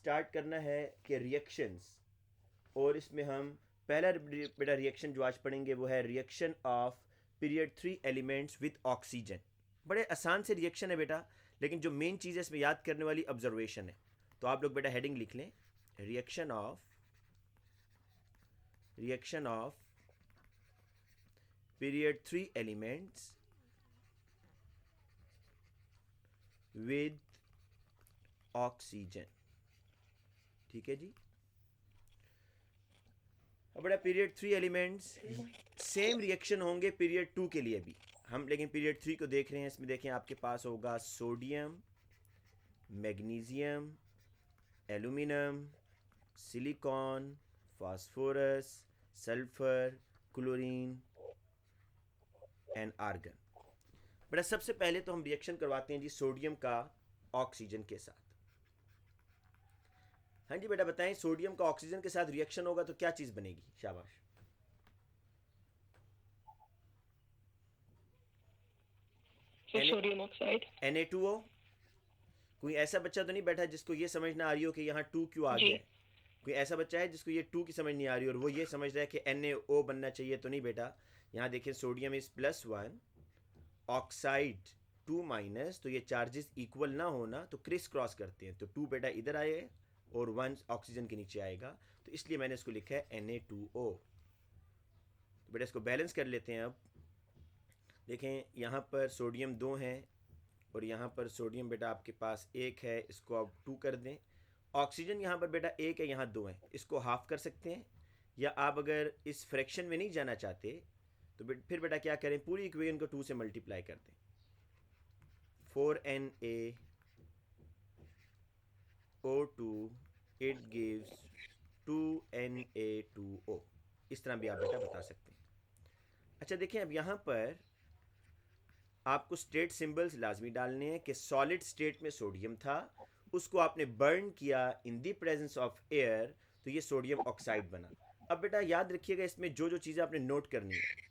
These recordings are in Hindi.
स्टार्ट करना है कि रिएक्शंस, और इसमें हम पहला बेटा रिएक्शन जो आज पढ़ेंगे वो है reaction of period 3 elements with oxygen. बड़े आसान से रिएक्शन है बेटा, लेकिन जो मेन चीज़ है इसमें याद करने वाली ऑब्जर्वेशन है। तो आप लोग बेटा हेडिंग लिख लें, reaction of period 3 elements with oxygen. ठीक है जी। अब बड़ा पीरियड 3 एलिमेंट्स सेम रिएक्शन होंगे पीरियड 2 के लिए भी हम, लेकिन पीरियड 3 को देख रहे हैं। इसमें देखें आपके पास होगा sodium, magnesium, aluminium, silicon, phosphorus, sulphur, chlorine and argon. बड़ा सबसे पहले तो हम रिएक्शन करवाते हैं जी सोडियम का ऑक्सीजन के साथ। हाँ जी बेटा बताएं, सोडियम का ऑक्सीजन के साथ रिएक्शन होगा तो क्या चीज़ बनेगी? शाबाश। फिर एन सोडियम ऑक्साइड। Na2O। कोई ऐसा बच्चा तो नहीं बैठा जिसको ये समझ ना आ रही हो कि यहाँ 2 क्यों आ जी। गया है? कोई ऐसा बच्चा है जिसको ये 2 की समझ नहीं आ रही और वो ये समझ रहा है कि NaO बनना चाहिए? तो नहीं बेटा, यहाँ देखें सोडियम इज +1, ऑक्साइड 2 माइनस, तो ये चार्जेस इक्वल ना होना तो क्रिस क्रॉस करते हैं, तो 2 बेटा इधर आए और 1 ऑक्सीजन के नीचे आएगा, तो इसलिए मैंने इसको लिखा है Na2O। तो बेटा इसको बैलेंस कर लेते हैं। अब देखें यहाँ पर सोडियम 2 हैं और यहाँ पर सोडियम बेटा आपके पास 1 है, इसको आप 2 कर दें। ऑक्सीजन यहाँ पर बेटा 1 है, यहाँ 2 है, इसको हाफ कर सकते हैं, या आप अगर इस फ्रैक्शन में नहीं जाना चाहते तो फिर बेटा क्या करें, पूरी इक्वेशन को 2 से मल्टीप्लाई कर दें। 4Na O2 it gives 2Na2O। इस तरह भी आप बेटा बता सकते हैं। अच्छा देखें, अब यहाँ पर आपको स्टेट सिंबल्स लाजमी डालने हैं कि सॉलिड स्टेट में सोडियम था, उसको आपने बर्न किया in the presence of air, तो ये सोडियम ऑक्साइड बना। अब बेटा याद रखिएगा इसमें जो जो चीज़ें आपने नोट करनी है।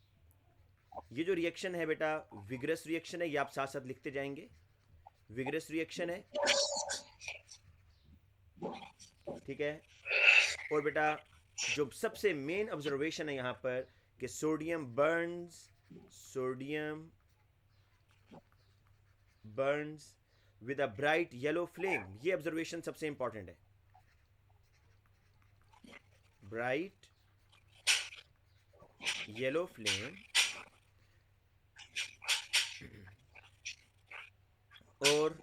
ये जो रिएक्शन है बेटा विगरस रिएक्शन है, ये आप साथ साथ लिखते जाएंगे। विगरस रिएक्शन है, ठीक है। और बेटा जो सबसे मेन ऑब्जर्वेशन है यहाँ पर कि sodium Burns with a bright yellow flame, ये ऑब्जर्वेशन सबसे इंपॉर्टेंट है। ब्राइट येलो फ्लेम, और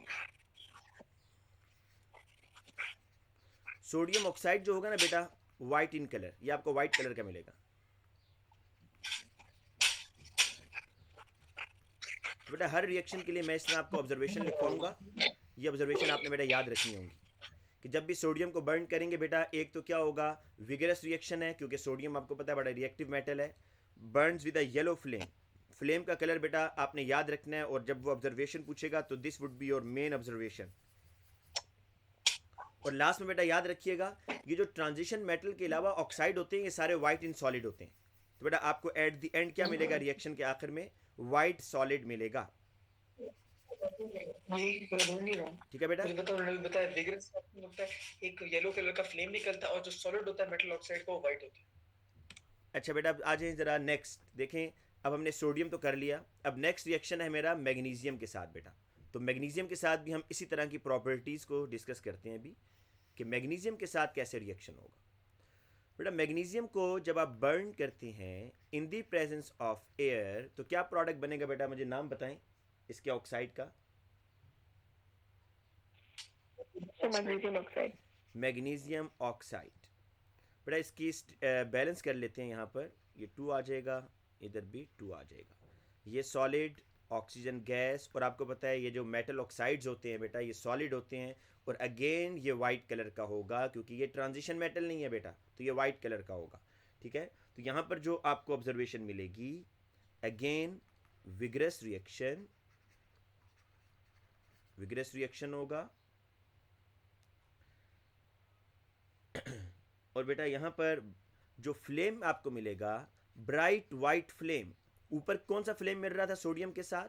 सोडियम ऑक्साइड जो होगा ना बेटा वाइट इन कलर, ये आपको वाइट कलर का मिलेगा। तो बेटा हर रिएक्शन के लिए मैं इस तरह आपको ऑब्जर्वेशन लिखवाऊंगा। ये ऑब्जर्वेशन आपने बेटा याद रखनी होंगी कि जब भी सोडियम को बर्न करेंगे बेटा, एक तो क्या होगा, विगरस रिएक्शन है क्योंकि सोडियम आपको पता है बड़ा रिएक्टिव मेटल है। Burns with a yellow flame, flame का कलर बेटा आपने याद रखना है, और जब वो ऑब्जर्वेशन पूछेगा तो this would be your main observation. और लास्ट में बेटा याद रखिएगा, ये जो ट्रांजिशन मेटल के अलावा ऑक्साइड होते हैं ये सारे वाइट इन सॉलिड होते हैं। तो बेटा आपको एट द एंड क्या मिलेगा, रिएक्शन के आखिर में वाइट सॉलिड मिलेगा। जी नहीं रहा। ठीक है बेटा। मुझे बताओ, उन्होंने बताया विग्रेस होता है, एक येलो कलर का फ्लेम निकलता है और जो सॉलिड होता है मेटल ऑक्साइड का वो व्हाइट होता है। अच्छा बेटा अब आ जाए ज़रा नेक्स्ट देखें। अब हमने सोडियम तो कर लिया, अब नेक्स्ट रिएक्शन है मेरा मैग्नीशियम के साथ बेटा। तो मैग्नीशियम के साथ भी हम इसी तरह की प्रॉपर्टीज़ को डिस्कस करते हैं अभी कि मैग्नीशियम के साथ कैसे रिएक्शन होगा। बेटा मैग्नीशियम को जब आप बर्न करते हैं इन दी प्रेजेंस ऑफ एयर तो क्या प्रोडक्ट बनेगा बेटा, मुझे नाम बताएं इसके ऑक्साइड का। Magnesium oxide. Magnesium oxide. बेटा इसकी बैलेंस कर लेते हैं, यहाँ पर ये 2 आ जाएगा, इधर भी 2 आ जाएगा। ये सॉलिड ऑक्सीजन गैस, और आपको पता है ये जो मेटल ऑक्साइड्स होते हैं बेटा ये सॉलिड होते हैं, और अगेन ये वाइट कलर का होगा क्योंकि ये ट्रांजिशन मेटल नहीं है बेटा, तो ये वाइट कलर का होगा। ठीक है, तो यहाँ पर जो आपको ऑब्जर्वेशन मिलेगी, अगेन विगरस रिएक्शन होगा। और बेटा यहाँ पर जो फ्लेम आपको मिलेगा ब्राइट वाइट फ्लेम, ऊपर कौन सा फ्लेम मिल रहा था सोडियम के साथ?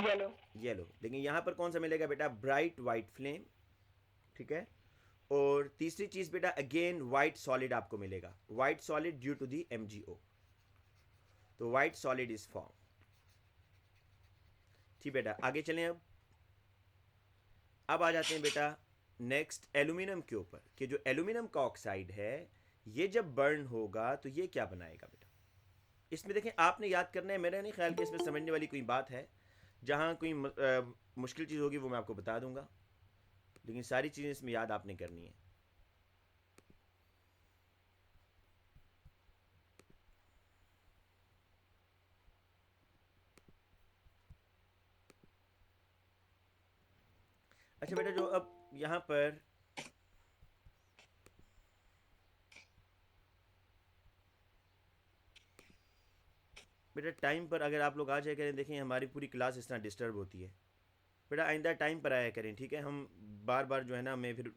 येलो। येलो। लेकिन यहाँ पर कौन सा मिलेगा बेटा? ब्राइट वाइट फ्लेम, ठीक है। और तीसरी चीज बेटा अगेन वाइट सॉलिड आपको मिलेगा, white solid due to the MgO, तो वाइट सॉलिड इज फॉर्म। ठीक बेटा, आगे चलें। अब आ जाते हैं बेटा नेक्स्ट एल्यूमिनियम के ऊपर, कि जो एल्यूमिनियम का ऑक्साइड है ये जब बर्न होगा तो ये क्या बनाएगा बेटा? इसमें देखें आपने याद करना है, मेरा नहीं ख्याल कि इसमें समझने वाली कोई बात है। जहाँ कोई मुश्किल चीज़ होगी वो मैं आपको बता दूंगा, लेकिन सारी चीज़ें इसमें याद आपने करनी है। अच्छा बेटा, जो अब यहाँ पर बेटा टाइम पर अगर आप लोग आ जाए करें, देखें हमारी पूरी क्लास इस तरह डिस्टर्ब होती है बेटा, आइंदा टाइम पर आया करें, ठीक है। हम बार बार जो है ना हमें फिर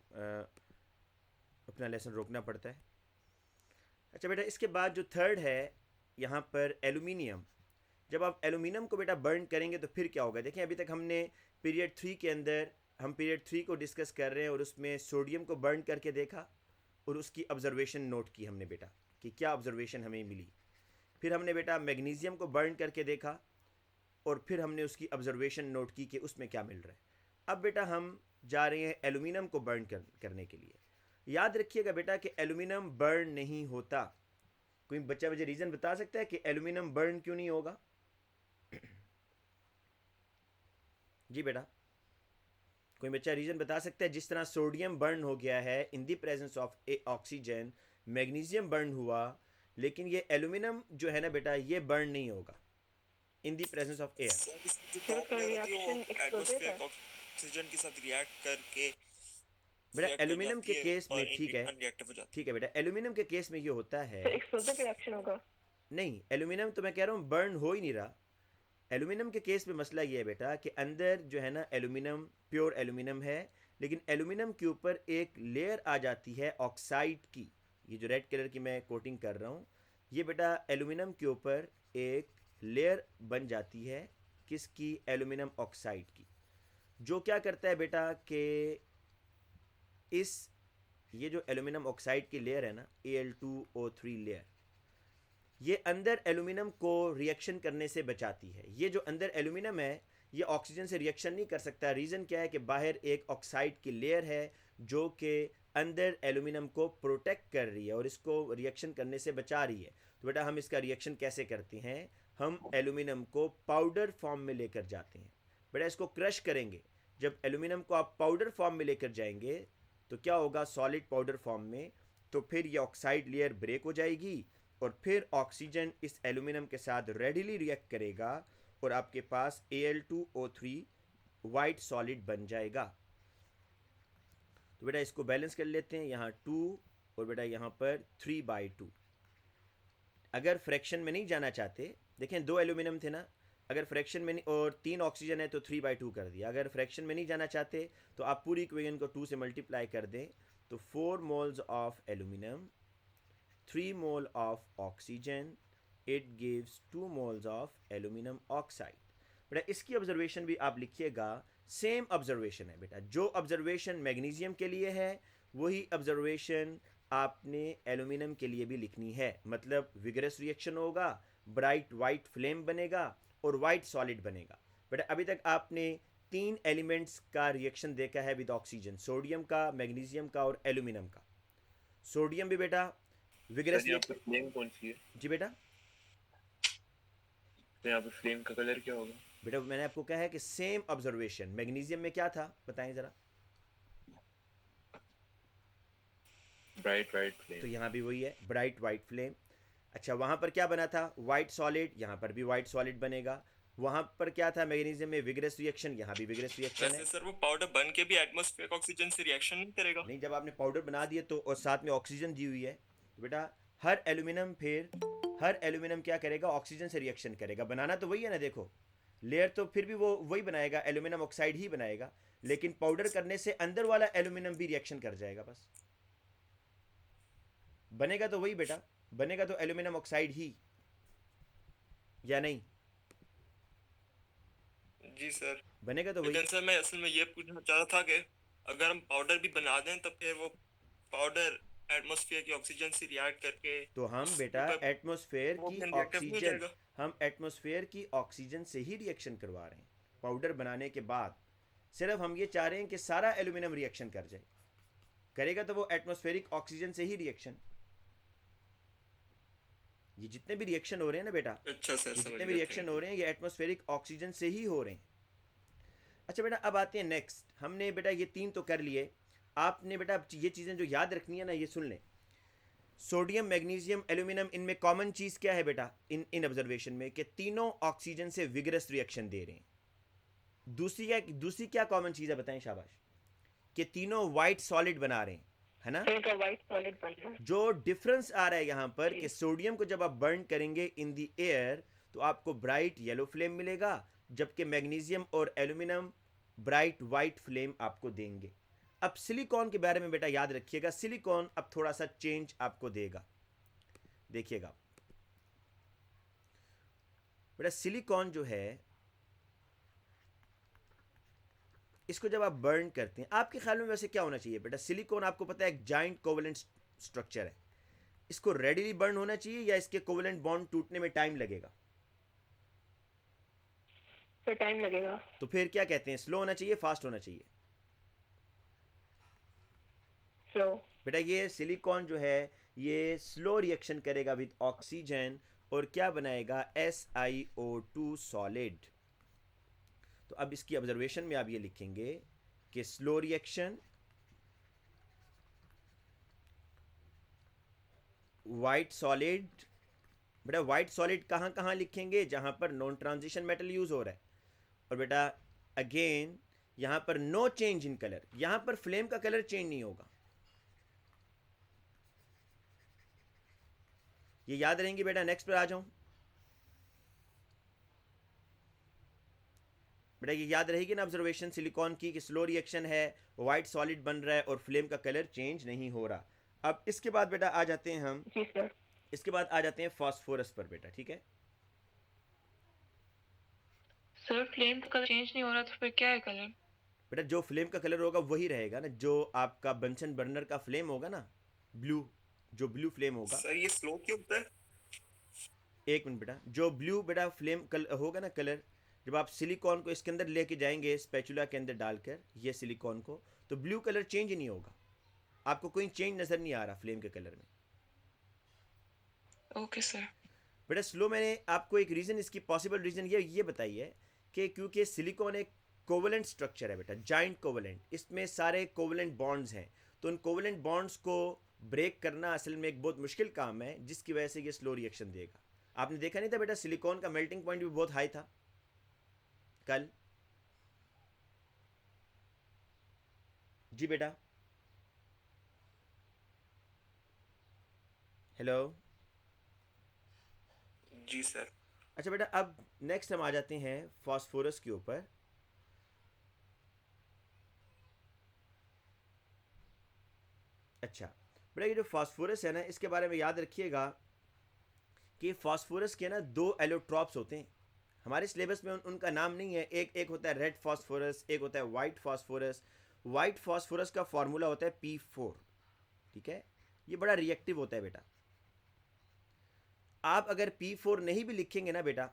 अपना लेसन रोकना पड़ता है। अच्छा बेटा, इसके बाद जो थर्ड है यहाँ पर एल्यूमिनियम। जब आप एल्यूमिनियम को बेटा बर्न करेंगे तो फिर क्या होगा? देखें अभी तक हमने पीरियड 3 के अंदर हम पीरियड 3 को डिस्कस कर रहे हैं और उसमें सोडियम को बर्न करके देखा और उसकी ऑब्जर्वेशन नोट की हमने बेटा कि क्या ऑब्जर्वेशन हमें मिली। फिर हमने बेटा मैग्नीशियम को बर्न करके देखा और फिर हमने उसकी ऑब्जर्वेशन नोट की कि उसमें क्या मिल रहा है। अब बेटा हम जा रहे हैं एल्यूमिनियम को बर्न करने के लिए। याद रखिएगा बेटा कि एल्यूमिनियम बर्न नहीं होता। कोई बच्चा मुझे रीज़न बता सकता है कि एल्यूमिनियम बर्न क्यों नहीं होगा? जी बेटा, कोई बच्चा रीज़न बता सकता है? जिस तरह सोडियम बर्न हो गया है in the presence of oxygen, magnesium burn हुआ, लेकिन ये एल्यूमिनियम जो है ना बेटा ये बर्न नहीं होगा in the presence of air. फिर उसका रिएक्शन एक्सप्लोसिव है। ऑक्सीजन के साथ रिएक्ट करके बेटा रिएक्ट कर एल्यूमिनियम जाती के है केस में और ठीक है, अनरिएक्टिव हो जाती ठीक है बेटा, एल्यूमिनियम के केस में ये होता है। फिर एक्सप्लोसिव रिएक्शन होगा। नहीं, एल्यूमिनियम तो मैं कह रहा हूँ बर्न हो ही नहीं रहा। एल्यूमिनियम के केस में मसला ये है बेटा कि अंदर जो है ना एल्यूमिनियम प्योर एल्यूमिनियम है, लेकिन एल्यूमिनियम के ऊपर एक लेयर आ जाती है ऑक्साइड की। ये जो रेड कलर की मैं कोटिंग कर रहा हूँ ये बेटा एल्यूमिनियम के ऊपर एक लेयर बन जाती है, किसकी? एल्यूमिनियम ऑक्साइड की। जो क्या करता है बेटा कि इस ये जो एल्यूमिनियम ऑक्साइड की लेयर है ना Al2O3 लेयर, ये अंदर एल्यूमिनियम को रिएक्शन करने से बचाती है। ये जो अंदर एल्यूमिनियम है ये ऑक्सीजन से रिएक्शन नहीं कर सकता। रीज़न क्या है कि बाहर एक ऑक्साइड की लेयर है जो कि अंदर एल्यूमिनियम को प्रोटेक्ट कर रही है और इसको रिएक्शन करने से बचा रही है। तो बेटा हम इसका रिएक्शन कैसे करते हैं? हम एल्यूमिनियम को पाउडर फॉर्म में लेकर जाते हैं। बेटा इसको क्रश करेंगे। जब एल्यूमिनियम को आप पाउडर फॉर्म में लेकर जाएंगे तो क्या होगा? सॉलिड पाउडर फॉर्म में। तो फिर ये ऑक्साइड लेयर ब्रेक हो जाएगी और फिर ऑक्सीजन इस एल्यूमिनियम के साथ रेडिली रिएक्ट करेगा और आपके पास Al2O3 वाइट सॉलिड बन जाएगा। तो बेटा इसको बैलेंस कर लेते हैं, यहाँ 2 और बेटा यहाँ पर 3/2। अगर फ्रैक्शन में नहीं जाना चाहते, देखें 2 एल्यूमिनियम थे ना, अगर फ्रैक्शन में नहीं और 3 ऑक्सीजन है तो 3/2 कर दिया। अगर फ्रैक्शन में नहीं जाना चाहते तो आप पूरी इक्वेशन को 2 से मल्टीप्लाई कर दें तो 4 moles of aluminium, 3 mole of oxygen, it gives 2 moles of aluminium oxide. बेटा इसकी ऑब्जर्वेशन भी आप लिखिएगा, सेम ऑब्जर्वेशन है बेटा। जो ऑब्जर्वेशन मैग्नीशियम के लिए है वही ऑब्जर्वेशन आपने एल्यूमिनियम के लिए भी लिखनी है। मतलब विगरस रिएक्शन होगा, ब्राइट वाइट फ्लेम बनेगा और वाइट सॉलिड बनेगा। बेटा अभी तक आपने 3 एलिमेंट्स का रिएक्शन देखा है विद ऑक्सीजन, सोडियम का, मैग्नीशियम का और एल्यूमिनियम का। सोडियम भी बेटा विगरस है। यहाँ पे फ्लेम कौन सी है? जी बेटा, तो यहाँ पे फ्लेम का कलर क्या होगा? बेटा मैंने आपको कहा है कि सेम ऑब्जर्वेशन। मैग्नीशियम में क्या था बताएं जरा? ब्राइट वाइट तो फ्लेम। यहाँ भी वही है, ब्राइट वाइट फ्लेम। अच्छा वहाँ पर क्या बना था? White solid. यहाँ पर भी वाइट सॉलिड बनेगा। वहाँ पर क्या था? मैग्नीशियम में विगरस रिएक्शन, यहाँ भी विगरस रिएक्शन है। वैसे सर वो पाउडर बन के भी एटमॉस्फेरिक ऑक्सीजन से रिएक्शन नहीं करेगा? नहीं, जब आपने पाउडर बना दिए तो और साथ में ऑक्सीजन दी हुई है तो बेटा हर एल्यूमिनियम क्या करेगा? ऑक्सीजन से रिएक्शन करेगा। बनाना तो वही है ना, देखो लेयर तो फिर भी वो वही बनाएगा, एल्यूमिनियम ऑक्साइड ही बनाएगा, लेकिन पाउडर करने से अंदर वाला एल्यूमिनियम भी रिएक्शन कर जाएगा। बस बनेगा तो वही बेटा, बनेगा तो एल्यूमिनियम ऑक्साइड ही, या नहीं? जी सर। बनेगा तो वही। लेकिन सर मैं असल में ये पूछना चाह रहा था कि अगर हम पाउडर भी बना दें तो फिर वो पाउडर एटमॉस्फेयर की ऑक्सीजन से रिएक्ट करके तो हम बेटा ऊपर एटमॉस्फेयर वो की फिर रिएक्टिव नहीं हो ऑक्सीजन, जाएगा? हम एटमॉस्फेयर की ऑक्सीजन से ही रिएक्शन करवा रहे हैं पाउडर बनाने के बाद। सिर्फ हम ये चाह रहे हैं कि सारा एल्यूमिनियम रिएक्शन कर जाए, करेगा तो वो एटमॉस्फेरिक ऑक्सीजन से ही रिएक्शन। ये जितने भी रिएक्शन हो रहे हैं ना बेटा, अच्छा सर, ये समझ जितने भी गया, रिएक्शन थैंक हो यू। रहे हैं ये एटमॉस्फेरिक ऑक्सीजन से ही हो रहे हैं। अच्छा बेटा अब आते हैं नेक्स्ट, हमने बेटा ये 3 तो कर लिए। आपने बेटा अब ये चीज़ें जो याद रखनी है ना, ये सुन लें। सोडियम, मैग्नीशियम, एल्यूमिनियम, इनमें कॉमन चीज़ क्या है बेटा इन इन ऑब्जर्वेशन में, कि तीनों ऑक्सीजन से विगरस रिएक्शन दे रहे हैं। दूसरी क्या कॉमन चीज़ है बताएं शाबाश, कि तीनों वाइट सॉलिड बना रहे हैं, है ना। तो इनका व्हाइट सॉलिड बन रहा है। जो डिफरेंस आ रहा है यहाँ पर जी। कि सोडियम को जब आप बर्न करेंगे इन द एयर तो आपको ब्राइट येलो फ्लेम मिलेगा, जबकि मैग्नीशियम और एल्यूमिनियम ब्राइट वाइट फ्लेम आपको देंगे। अब सिलिकॉन के बारे में बेटा याद रखिएगा, सिलिकॉन अब थोड़ा सा चेंज आपको देगा, देखिएगा बेटा। सिलिकॉन जो है इसको जब आप बर्न करते हैं, आपके ख्याल में वैसे क्या होना चाहिए बेटा? सिलिकॉन आपको पता है एक जाइंट कोवेलेंट स्ट्रक्चर है, इसको रेडिली बर्न होना चाहिए या इसके कोवेलेंट बॉन्ड टूटने में टाइम लगेगा? तो टाइम लगेगा। तो फिर क्या कहते हैं, स्लो होना चाहिए, फास्ट होना चाहिए? स्लो। बेटा ये सिलिकॉन जो है ये स्लो रिएक्शन करेगा विद ऑक्सीजन और क्या बनाएगा, SiO2 सॉलिड। तो अब इसकी ऑब्जर्वेशन में आप ये लिखेंगे कि स्लो रिएक्शन, वाइट सॉलिड। बेटा वाइट सॉलिड कहाँ कहाँ लिखेंगे, जहाँ पर नॉन ट्रांजिशन मेटल यूज हो रहा है। और बेटा अगेन यहाँ पर नो चेंज इन कलर, यहाँ पर फ्लेम का कलर चेंज नहीं होगा। ये याद रहेंगी बेटा। नेक्स्ट पर आ जाऊं बेटा, ये याद रहेगी ना ऑब्जर्वेशन सिलिकॉन की कि स्लो रिएक्शन है, वाइट सॉलिड बन रहा है और फ्लेम का कलर चेंज नहीं हो रहा। अब इसके बाद बेटा आ जाते हैं हम, जी सर। इसके बाद आ जाते हैं फास्फोरस पर बेटा, ठीक है। सर फ्लेम का कलर चेंज नहीं हो रहा तो फिर क्या है कलर? बेटा जो फ्लेम का कलर होगा वही रहेगा ना, जो आपका बंसन बर्नर का फ्लेम होगा ना, ब्लू, जो ब्लू फ्लेम होगा। सर ये स्लो क्यों होता है? एक मिनट बेटा, जो ब्लू बेटा फ्लेम होगा ना कलर, जब आप सिलिकॉन को इसके अंदर लेके जाएंगे स्पैचुला के अंदर डालकर ये सिलिकॉन को, तो ब्लू कलर चेंज ही नहीं होगा, आपको कोई चेंज नज़र नहीं आ रहा फ्लेम के कलर में। Okay sir. बेटा स्लो, मैंने आपको एक रीज़न, इसकी पॉसिबल रीज़न ये बताई है कि क्योंकि सिलिकॉन एक कोवेलेंट स्ट्रक्चर है बेटा, जाइंट कोवेलेंट, इसमें सारे कोवेलेंट बॉन्ड्स हैं, तो उन कोवेलेंट बॉन्ड्स को ब्रेक करना असल में एक बहुत मुश्किल काम है, जिसकी वजह से ये स्लो रिएक्शन देगा। आपने देखा नहीं था बेटा सिलिकॉन का मेल्टिंग पॉइंट भी बहुत हाई था कल? जी बेटा, हेलो। जी सर। अच्छा बेटा अब नेक्स्ट हम आ जाते हैं फास्फोरस के ऊपर। अच्छा बेटा ये जो फास्फोरस है ना, इसके बारे में याद रखिएगा कि फास्फोरस के ना 2 एलोट्रॉप्स होते हैं। हमारे सिलेबस में उनका नाम नहीं है, एक होता है रेड फास्फोरस, एक होता है वाइट फास्फोरस। वाइट फास्फोरस का फॉर्मूला होता है P4, ठीक है। ये बड़ा रिएक्टिव होता है बेटा। आप अगर P4 नहीं भी लिखेंगे ना बेटा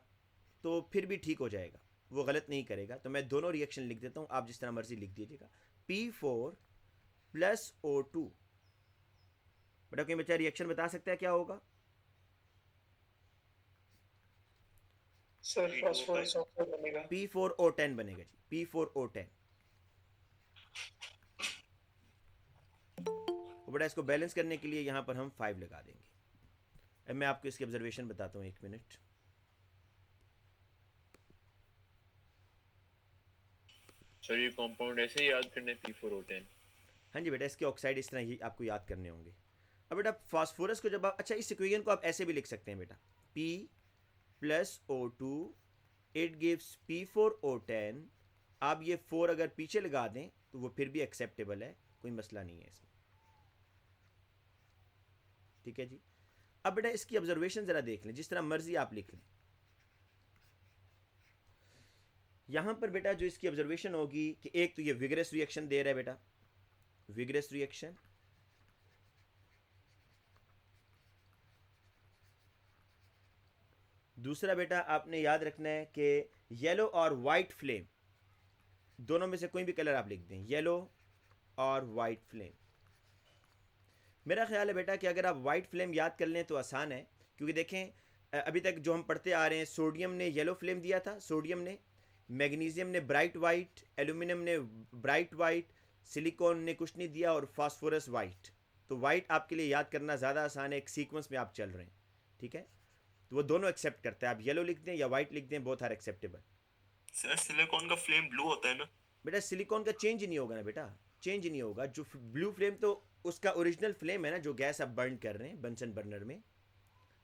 तो फिर भी ठीक हो जाएगा, वो गलत नहीं करेगा। तो मैं दोनों रिएक्शन लिख देता हूँ, आप जिस तरह मर्जी लिख दीजिएगा। P4 plus O2। बेटा कोई बच्चा रिएक्शन बता सकता है क्या होगा? सर फास्फोरस ऑक्साइड बनेगा। P4O10 बनेगा जी, P4O10। और बेटा इसको बैलेंस करने के लिए यहाँ पर हम 5 लगा देंगे। अब मैं आपको इसकी ऑब्जर्वेशन बताता हूँ, एक मिनट। सर ये कंपाउंड ऐसे ही याद करने P4O10? हाँ जी बेटा, इसके ऑक्साइड इस तरह ही आपको याद करने होंगे। अब बेटा फास्फोरस को जब आप, अच्छा इस इक्वेशन को आप ऐसे भी लिख सकते हैं बेटा, P plus O2 it gives P4O10। आप ये 4 अगर पीछे लगा दें तो वो फिर भी एक्सेप्टेबल है, कोई मसला नहीं है इसमें, ठीक है जी। अब बेटा इसकी ऑब्जर्वेशन ज़रा देख लें, जिस तरह मर्जी आप लिख लें। यहाँ पर बेटा जो इसकी ऑब्जर्वेशन होगी कि एक तो ये विगरस रिएक्शन दे रहा है बेटा, विगरस रिएक्शन, दूसरा बेटा आपने याद रखना है कि येलो और वाइट फ्लेम दोनों में से कोई भी कलर आप लिख दें, येलो और वाइट फ्लेम। मेरा ख्याल है बेटा कि अगर आप वाइट फ्लेम याद कर लें तो आसान है, क्योंकि देखें अभी तक जो हम पढ़ते आ रहे हैं, सोडियम ने येलो फ्लेम दिया था, सोडियम ने, मैग्नीशियम ने ब्राइट वाइट, एल्यूमिनियम ने ब्राइट वाइट, सिलिकॉन ने कुछ नहीं दिया और फास्फोरस वाइट। तो वाइट आपके लिए याद करना ज़्यादा आसान है, एक सीक्वेंस में आप चल रहे हैं, ठीक है। तो वो दोनों एक्सेप्ट करता है, आप येलो लिख दें या वाइट लिख दें, both are acceptable. Sir silicon का फ्लेम ब्लू होता है ना? बेटा सिलिकॉन का चेंज ही नहीं होगा ना बेटा, चेंज ही नहीं होगा। जो ब्लू फ्लेम तो उसका ओरिजिनल फ्लेम है ना, जो गैस आप बर्न कर रहे हैं बंसन बर्नर में,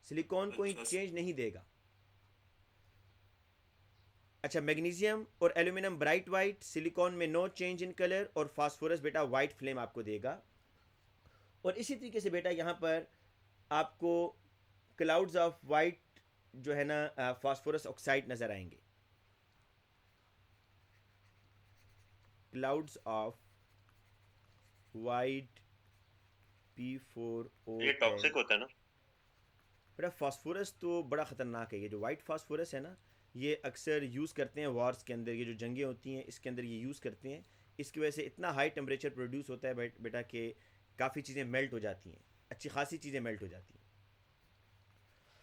सिलिकॉन कोई अच्छा, चेंज नहीं देगा। अच्छा, मैग्नीशियम और एल्यूमिनियम ब्राइट वाइट, सिलिकॉन में नो चेंज इन कलर, और फास्फोरस बेटा वाइट फ्लेम आपको देगा। और इसी तरीके से बेटा यहाँ पर आपको क्लाउड्स ऑफ वाइट जो है ना फास्फोरस ऑक्साइड नज़र आएंगे, क्लाउड्स ऑफ वाइट P4O। ये टॉक्सिक होता है ना? बेटा फास्फोरस तो बड़ा ख़तरनाक है, ये जो वाइट फास्फोरस है ना, ये अक्सर यूज़ करते हैं वॉर्स के अंदर, ये जो जंगें होती हैं इसके अंदर ये यूज़ करते हैं। इसकी वजह से इतना हाई टेम्परेचर प्रोड्यूस होता है बेटा कि काफ़ी चीज़ें मेल्ट हो जाती हैं, अच्छी खासी चीज़ें मेल्ट हो जाती हैं।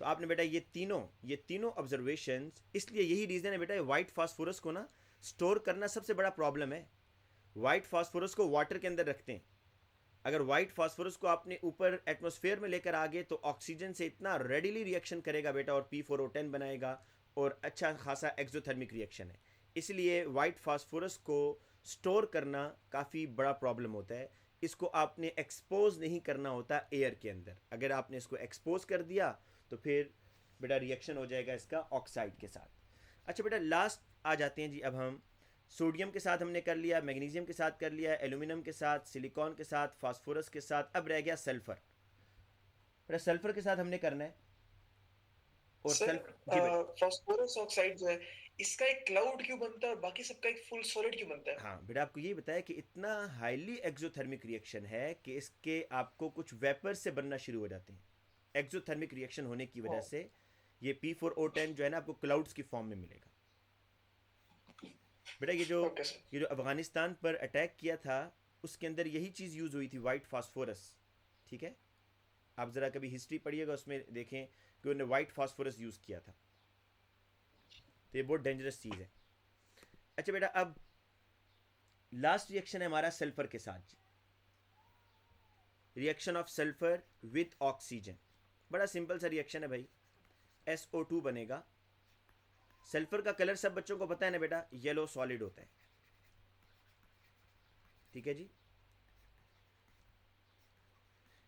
तो आपने बेटा ये तीनों ऑब्जर्वेशंस, इसलिए यही रीज़न है बेटा वाइट फास्फोरस को ना स्टोर करना सबसे बड़ा प्रॉब्लम है। वाइट फास्फोरस को वाटर के अंदर रखते हैं, अगर वाइट फास्फोरस को आपने ऊपर एटमॉस्फेयर में लेकर आ गए तो ऑक्सीजन से इतना रेडिली रिएक्शन करेगा बेटा और P4O10 बनाएगा और अच्छा खासा एक्सोथर्मिक रिएक्शन है। इसलिए वाइट फास्फोरस को स्टोर करना काफ़ी बड़ा प्रॉब्लम होता है। इसको आपने एक्सपोज नहीं करना होता एयर के अंदर, अगर आपने इसको एक्सपोज कर दिया तो फिर बेटा रिएक्शन हो जाएगा इसका ऑक्साइड के साथ। अच्छा बेटा लास्ट आ जाते हैं जी, अब हम सोडियम के साथ हमने कर लिया, मैग्नीशियम के साथ कर लिया, एल्यूमिनियम के साथ, सिलिकॉन के साथ, फास्फोरस के साथ, अब रह गया सल्फर। बेटा सल्फर के साथ हमने करना है। और सर जी बेटा, फास्फोरस ऑक्साइड जो है इसका एक क्लाउड क्यों बनता है और बाकी सबका एक फुल सॉलिड क्यों बनता है? हाँ बेटा आपको ये बताया कि इतना हाईली एक्सोथर्मिक रिएक्शन है कि इसके आपको कुछ वेपर से बनना शुरू हो जाते हैं। एक्सोथर्मिक रिएक्शन होने की वजह से ये P4O10 जो है ना आपको क्लाउड्स की फॉर्म में मिलेगा। बेटा ये जो अफगानिस्तान पर अटैक किया था उसके अंदर यही चीज़ यूज़ हुई थी, वाइट फास्फोरस, ठीक है। आप ज़रा कभी हिस्ट्री पढ़िएगा, उसमें देखें कि उन्होंने वाइट फास्फोरस यूज़ किया था। तो ये बहुत डेंजरस चीज़ है। अच्छा बेटा अब लास्ट रिएक्शन है हमारा सल्फर के साथ, reaction of sulphur with oxygen. बड़ा सिंपल सा रिएक्शन है भाई, SO2 बनेगा। सल्फर का कलर सब बच्चों को पता है ना बेटा, येलो सॉलिड होता है, ठीक है जी।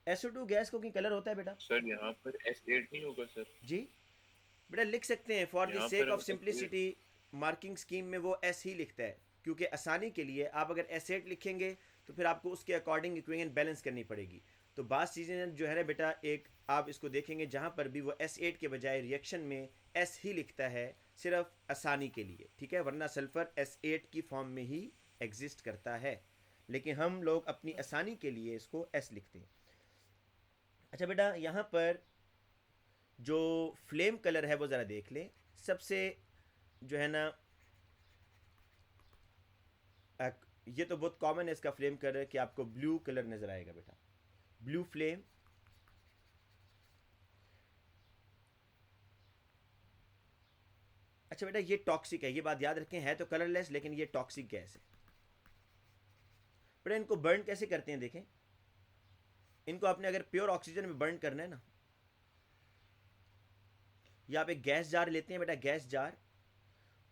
SO2 गैस को कोई कलर होता है बेटा? सर यहाँ पर S8 नहीं होगा सर? जी बेटा लिख सकते हैं, फॉर द यहाँ सेक पर ऑफ हम सिंप्लिसिटी मार्किंग स्कीम में वो S ही लिखता है, क्योंकि आसानी के लिए आप अगर S8 लिखेंगे तो फिर आपको उसके अकॉर्डिंग इक्वेशन बैलेंस करनी पड़ेगी। तो बात चीज़ें जो है ना बेटा, एक आप इसको देखेंगे जहाँ पर भी वो S8 के बजाय रिएक्शन में S ही लिखता है, सिर्फ आसानी के लिए, ठीक है, वरना सल्फर S8 की फॉर्म में ही एग्जिस्ट करता है, लेकिन हम लोग अपनी आसानी के लिए इसको S लिखते हैं। अच्छा बेटा यहाँ पर जो फ्लेम कलर है वो ज़रा देख लें। सबसे जो है ना ये तो बहुत कॉमन है इसका फ्लेम कलर कि आपको ब्लू कलर नज़र आएगा बेटा, ब्लू फ्लेम। अच्छा बेटा ये टॉक्सिक है, ये बात याद रखें, है तो कलरलेस लेकिन ये टॉक्सिक गैस है। बेटा इनको बर्न कैसे करते हैं देखें, इनको आपने अगर प्योर ऑक्सीजन में बर्न करना है ना, या आप एक गैस जार लेते हैं बेटा, गैस जार,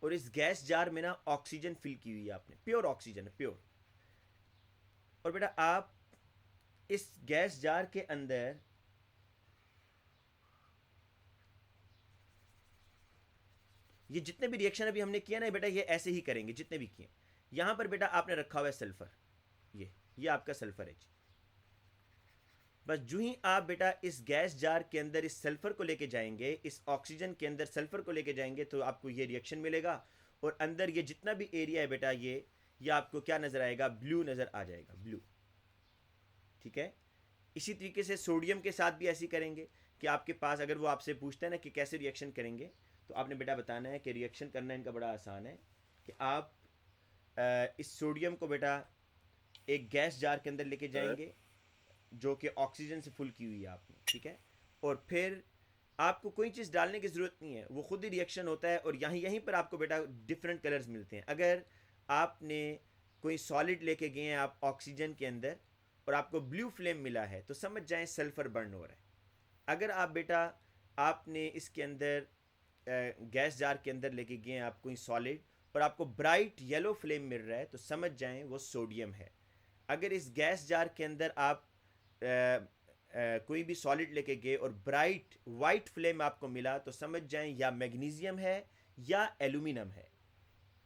और इस गैस जार में ना ऑक्सीजन फिल की हुई है आपने, प्योर ऑक्सीजन है, प्योर। और बेटा आप इस गैस जार के अंदर ये जितने भी रिएक्शन अभी हमने किया ना बेटा, ये ऐसे ही करेंगे जितने भी किए। यहां पर बेटा आपने रखा हुआ है सल्फर, ये आपका सल्फर है जी। बस जो ही आप बेटा इस गैस जार के अंदर इस सल्फर को लेके जाएंगे, इस ऑक्सीजन के अंदर सल्फर को लेके जाएंगे, तो आपको ये रिएक्शन मिलेगा और अंदर ये जितना भी एरिया है बेटा ये आपको क्या नज़र आएगा, ब्लू नज़र आ जाएगा, ब्लू। ठीक है, इसी तरीके से सोडियम के साथ भी ऐसे ही करेंगे कि आपके पास अगर वो आपसे पूछता है ना कि कैसे रिएक्शन करेंगे, तो आपने बेटा बताना है कि रिएक्शन करना इनका बड़ा आसान है कि आप इस सोडियम को बेटा एक गैस जार के अंदर लेके जाएंगे जो कि ऑक्सीजन से फुल की हुई है आपने, ठीक है, और फिर आपको कोई चीज़ डालने की ज़रूरत नहीं है, वो खुद ही रिएक्शन होता है और यहीं पर आपको बेटा डिफरेंट कलर्स मिलते हैं। अगर आपने कोई सॉलिड लेके गए हैं आप ऑक्सीजन के अंदर और आपको ब्लू फ्लेम मिला है तो समझ जाएं सल्फ़र बर्न हो रहा है। अगर आप बेटा आपने इसके अंदर गैस जार के अंदर लेके गए हैं आप कोई सॉलिड और आपको ब्राइट येलो फ्लेम मिल रहा है तो समझ जाएं वो सोडियम है। अगर इस गैस जार के अंदर आप कोई भी सॉलिड लेके गए और ब्राइट वाइट फ्लेम आपको मिला तो समझ जाएं या मैग्नीशियम है या एल्यूमिनियम है।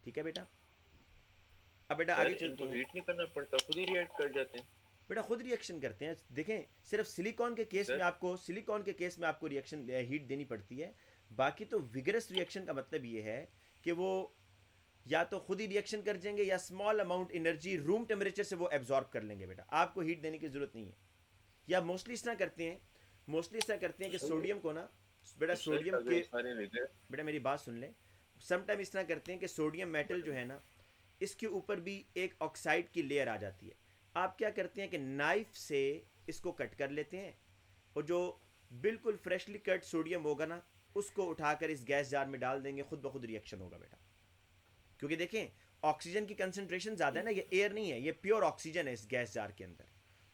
ठीक है बेटा, अब बेटा आगे चलते हैं। हीट नहीं करना पड़ता, खुद ही रिएक्ट कर जाते हैं। बेटा खुद रिएक्शन करते हैं, देखें सिर्फ सिलिकॉन के केस में आपको रिएक्शन हीट देनी पड़ती है, बाकी तो विगरस रिएक्शन का मतलब ये है कि वो या तो खुद ही रिएक्शन कर जाएंगे या small amount energy room temperature से वो एब्जॉर्ब कर लेंगे। बेटा आपको हीट देने की जरूरत नहीं है, या मोस्टली इस तरह करते हैं कि सोडियम को ना बेटा सोडियम के बेटा मेरी बात सुन लें, समटाइम इस तरह करते हैं कि सोडियम मेटल जो है ना इसके ऊपर भी एक ऑक्साइड की लेयर आ जाती है। आप क्या करते हैं कि नाइफ से इसको कट कर लेते हैं और जो बिल्कुल फ्रेशली कट सोडियम होगा ना उसको उठाकर इस गैस जार में डाल देंगे, खुद ब खुद रिएक्शन होगा बेटा। क्योंकि देखें ऑक्सीजन की कंसंट्रेशन ज़्यादा है ना, ये एयर नहीं है, ये प्योर ऑक्सीजन है इस गैस जार के अंदर,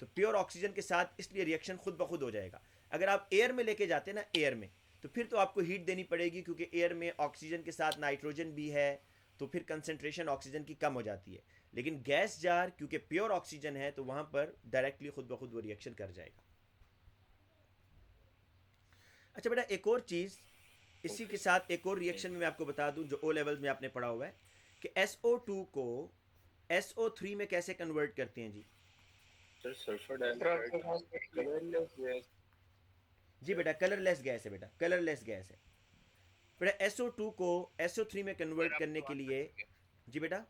तो प्योर ऑक्सीजन के साथ इसलिए रिएक्शन खुद ब खुद हो जाएगा। अगर आप एयर में लेके जाते हैं ना एयर में, तो फिर तो आपको हीट देनी पड़ेगी क्योंकि एयर में ऑक्सीजन के साथ नाइट्रोजन भी है, तो फिर कंसंट्रेशन ऑक्सीजन की कम हो जाती है। लेकिन गैस जार क्योंकि प्योर ऑक्सीजन है तो वहां पर डायरेक्टली खुद ब खुद वो रिएक्शन कर जाएगा। अच्छा बेटा एक और चीज़ इसी के साथ एक और रिएक्शन में मैं आपको बता दूं जो ओ लेवल्स में आपने पढ़ा हुआ है कि SO2 को SO3 में कैसे कन्वर्ट करते हैं जी। सर सल्फर डाइऑक्साइड जी बेटा कलरलेस गैस है, बेटा कलरलेस गैस है। बेटा SO2 को SO3 में कन्वर्ट करने के लिए जी बेटा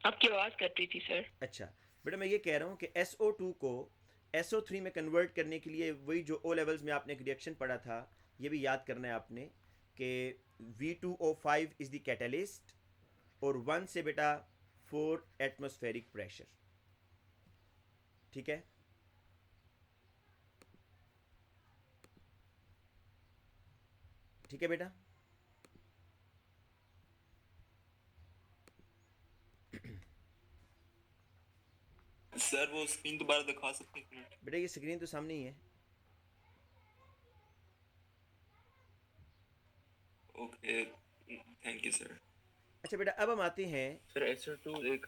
आपकी आवाज कट रही थी सर। अच्छा बेटा मैं ये कह रहा हूँ कि SO2 को SO3 में कन्वर्ट करने के लिए वही जो ओ लेवल्स में आपने एक रिएक्शन पढ़ा था ये भी याद करना है आपने कि V2O5 इज़ द कैटलिस्ट और 1 से बेटा 4 एटमॉस्फेरिक प्रेशर। ठीक है, ठीक है बेटा। सर वो स्क्रीन दोबारा दिखा सकते हैं? बेटा ये स्क्रीन तो सामने ही है। Okay thank you sir. अच्छा बेटा अब हम आते हैं सर SO2 एक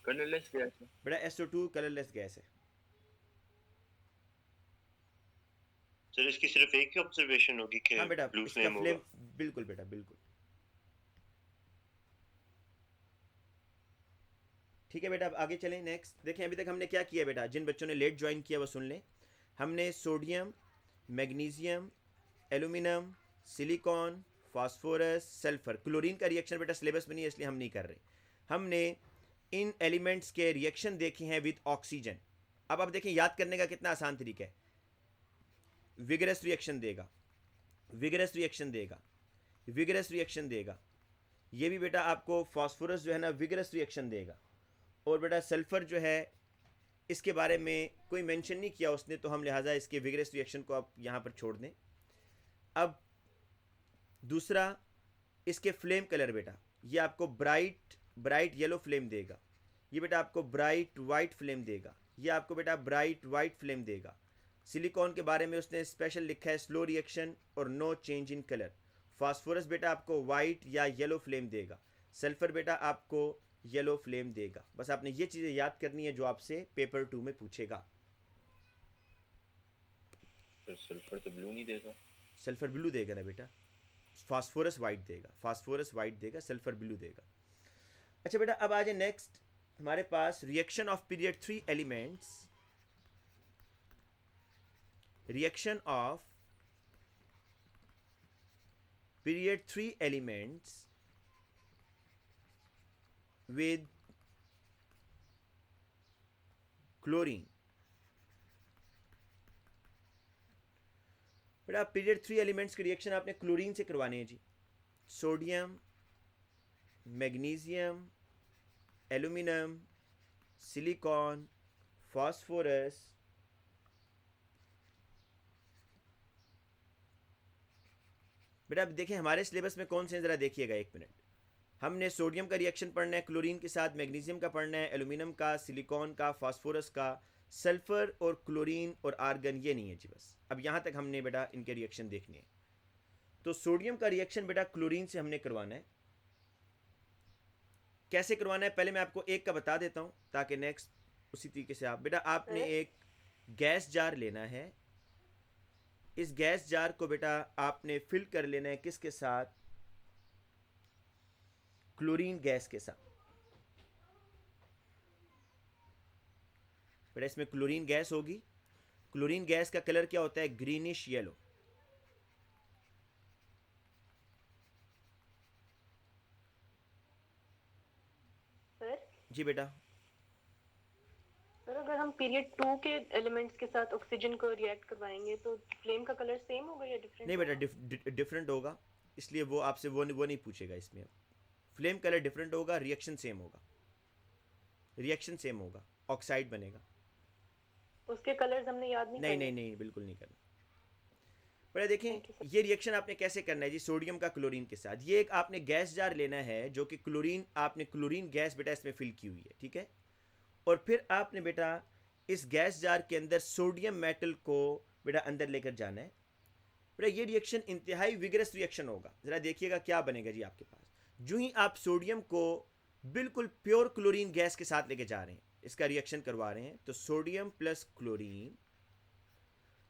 कलरलेस गैस है। बेटा SO2 कलरलेस गैस है। सर इसकी सिर्फ एक ही ऑब्जर्वेशन होगी कि हाँ बेटा ब्लू इसका फ्लेम फ्लेम होगा। बिल्कुल बेटा बिल्कुल ठीक है बेटा। अब आगे चलें नेक्स्ट। देखें अभी तक हमने क्या किया बेटा, जिन बच्चों ने लेट ज्वाइन किया वो सुन लें। हमने sodium, magnesium, aluminium, silicon, phosphorus, sulphur, chlorine का रिएक्शन बेटा सिलेबस में नहीं है इसलिए हम नहीं कर रहे। हमने इन एलिमेंट्स के रिएक्शन देखे हैं विद ऑक्सीजन। अब देखें याद करने का कितना आसान तरीका है। विगरस रिएक्शन देगा, विगरस रिएक्शन देगा, विगरस रिएक्शन देगा। ये भी बेटा आपको फास्फोरस जो है ना विगरस रिएक्शन देगा। और बेटा सल्फ़र जो है इसके बारे में कोई मेंशन नहीं किया उसने, तो हम लिहाजा इसके विगरस रिएक्शन को आप यहाँ पर छोड़ दें। अब दूसरा इसके फ्लेम कलर बेटा ये आपको ब्राइट येलो फ्लेम देगा, ये बेटा आपको ब्राइट वाइट फ्लेम देगा, ये आपको बेटा ब्राइट वाइट फ्लेम देगा। सिलिकॉन के बारे में उसने स्पेशल लिखा है स्लो रिएक्शन और no change in colour. Phosphorus बेटा आपको वाइट या येलो फ्लेम देगा। सल्फ़र बेटा आपको येलो फ्लेम देगा। बस आपने ये चीज़ें याद करनी है जो आपसे पेपर 2 में पूछेगा। सल्फर तो ब्लू नहीं देगा। सल्फ़र ब्लू देगा ना बेटा, फास्फोरस वाइट देगा, फास्फोरस वाइट देगा, सल्फ़र ब्लू देगा। अच्छा बेटा अब आ जाए नेक्स्ट हमारे पास reaction of period 3 elements. Reaction of period 3 elements with chlorine. बेटा पीरियड 3 एलिमेंट्स की रिएक्शन आपने क्लोरीन से करवाने हैं जी. Sodium, magnesium, aluminium, silicon, phosphorus. बेटा अब देखें हमारे सिलेबस में कौन से हैं, ज़रा देखिएगा एक मिनट. हमने सोडियम का रिएक्शन पढ़ना है क्लोरीन के साथ, मैग्नीशियम का पढ़ना है, एल्यूमिनियम का, सिलिकॉन का, फास्फोरस का, सल्फर और क्लोरीन और आर्गन, ये नहीं है जी. बस अब यहाँ तक हमने बेटा इनके रिएक्शन देखने हैं. तो सोडियम का रिएक्शन बेटा क्लोरीन से हमने करवाना है. कैसे करवाना है पहले मैं आपको एक का बता देता हूँ ताकि नेक्स्ट उसी तरीके से आप. बेटा आपने एक गैस जार लेना है. इस गैस जार को बेटा आपने फिल कर लेना है किसके साथ? क्लोरीन गैस के साथ. बेटा इसमें क्लोरीन गैस होगी. क्लोरीन गैस का कलर क्या होता है? Greenish yellow. सर जी बेटा. सर अगर हम पीरियड 2 के एलिमेंट्स के साथ ऑक्सीजन को रिएक्ट करवाएंगे तो फ्लेम का कलर सेम होगा या डिफरेंट? नहीं बेटा डिफरेंट होगा, इसलिए वो आपसे वो नहीं पूछेगा. इसमें फ्लेम कलर डिफरेंट होगा, रिएक्शन सेम होगा. रिएक्शन सेम होगा, ऑक्साइड बनेगा. उसके कलर्स हमने याद नहीं करने? नहीं बिल्कुल नहीं करना. पहले देखें ये रिएक्शन आपने कैसे करना है जी. सोडियम का क्लोरीन के साथ. ये एक आपने गैस जार लेना है जो कि क्लोरीन, आपने क्लोरीन गैस बेटा इसमें फिल की हुई है, ठीक है. और फिर आपने बेटा इस गैस जार के अंदर सोडियम मेटल को बेटा अंदर लेकर जाना है. बेटा ये रिएक्शन इंतहाई विगरस रिएक्शन होगा. ज़रा देखिएगा क्या बनेगा जी आपके पास. जो ही आप सोडियम को बिल्कुल प्योर क्लोरीन गैस के साथ लेके जा रहे हैं, इसका रिएक्शन करवा रहे हैं, तो सोडियम प्लस क्लोरीन.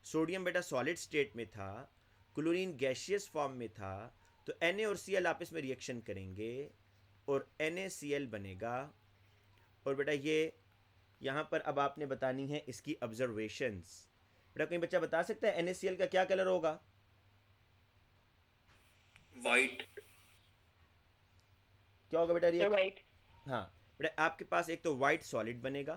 सोडियम बेटा सॉलिड स्टेट में था, क्लोरीन गैसियस फॉर्म में था, तो Na और Cl आपस में रिएक्शन करेंगे और NaCl बनेगा. और बेटा ये यहाँ पर अब आपने बतानी है इसकी ऑब्जर्वेशंस. बेटा कोई बच्चा बता सकता है NaCl का क्या कलर होगा? वाइट. क्या होगा बेटा रिएक्शन? वाइट. हाँ बेटा आपके पास एक तो वाइट सॉलिड बनेगा,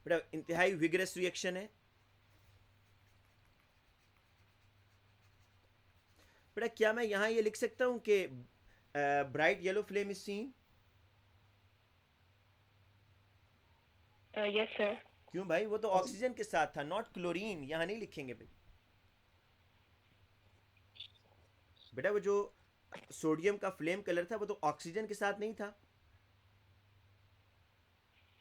बेटा इंतहाई विगरस रिएक्शन है. बेटा क्या मैं यहां ये लिख सकता हूं कि bright yellow flame is seen? Yes sir. क्यों भाई, वो तो ऑक्सीजन के साथ था, नॉट क्लोरीन. यहां नहीं लिखेंगे भाई. बेटा वो जो सोडियम का फ्लेम कलर था वो तो ऑक्सीजन के साथ नहीं था.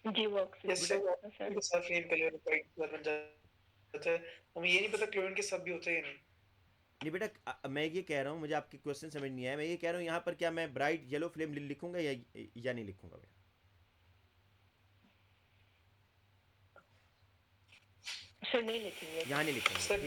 जी वो यस सर. सर साथ फ्लेम कलर वाइट बन जाता है. हमें ये नहीं पता क्लोरीन के सब भी होते हैं या नहीं. नहीं बेटा मैं ये कह रहा हूँ, मुझे आपकी क्वेश्चन समझ नहीं आया. मैं ये कह रहा हूँ यहाँ पर क्या मैं ब्राइट येलो फ्लेम लिखूंगा या नहीं लिखूंगा बेटा? सर नहीं लिखेंगे. यहाँ नहीं लिखेंगे. सर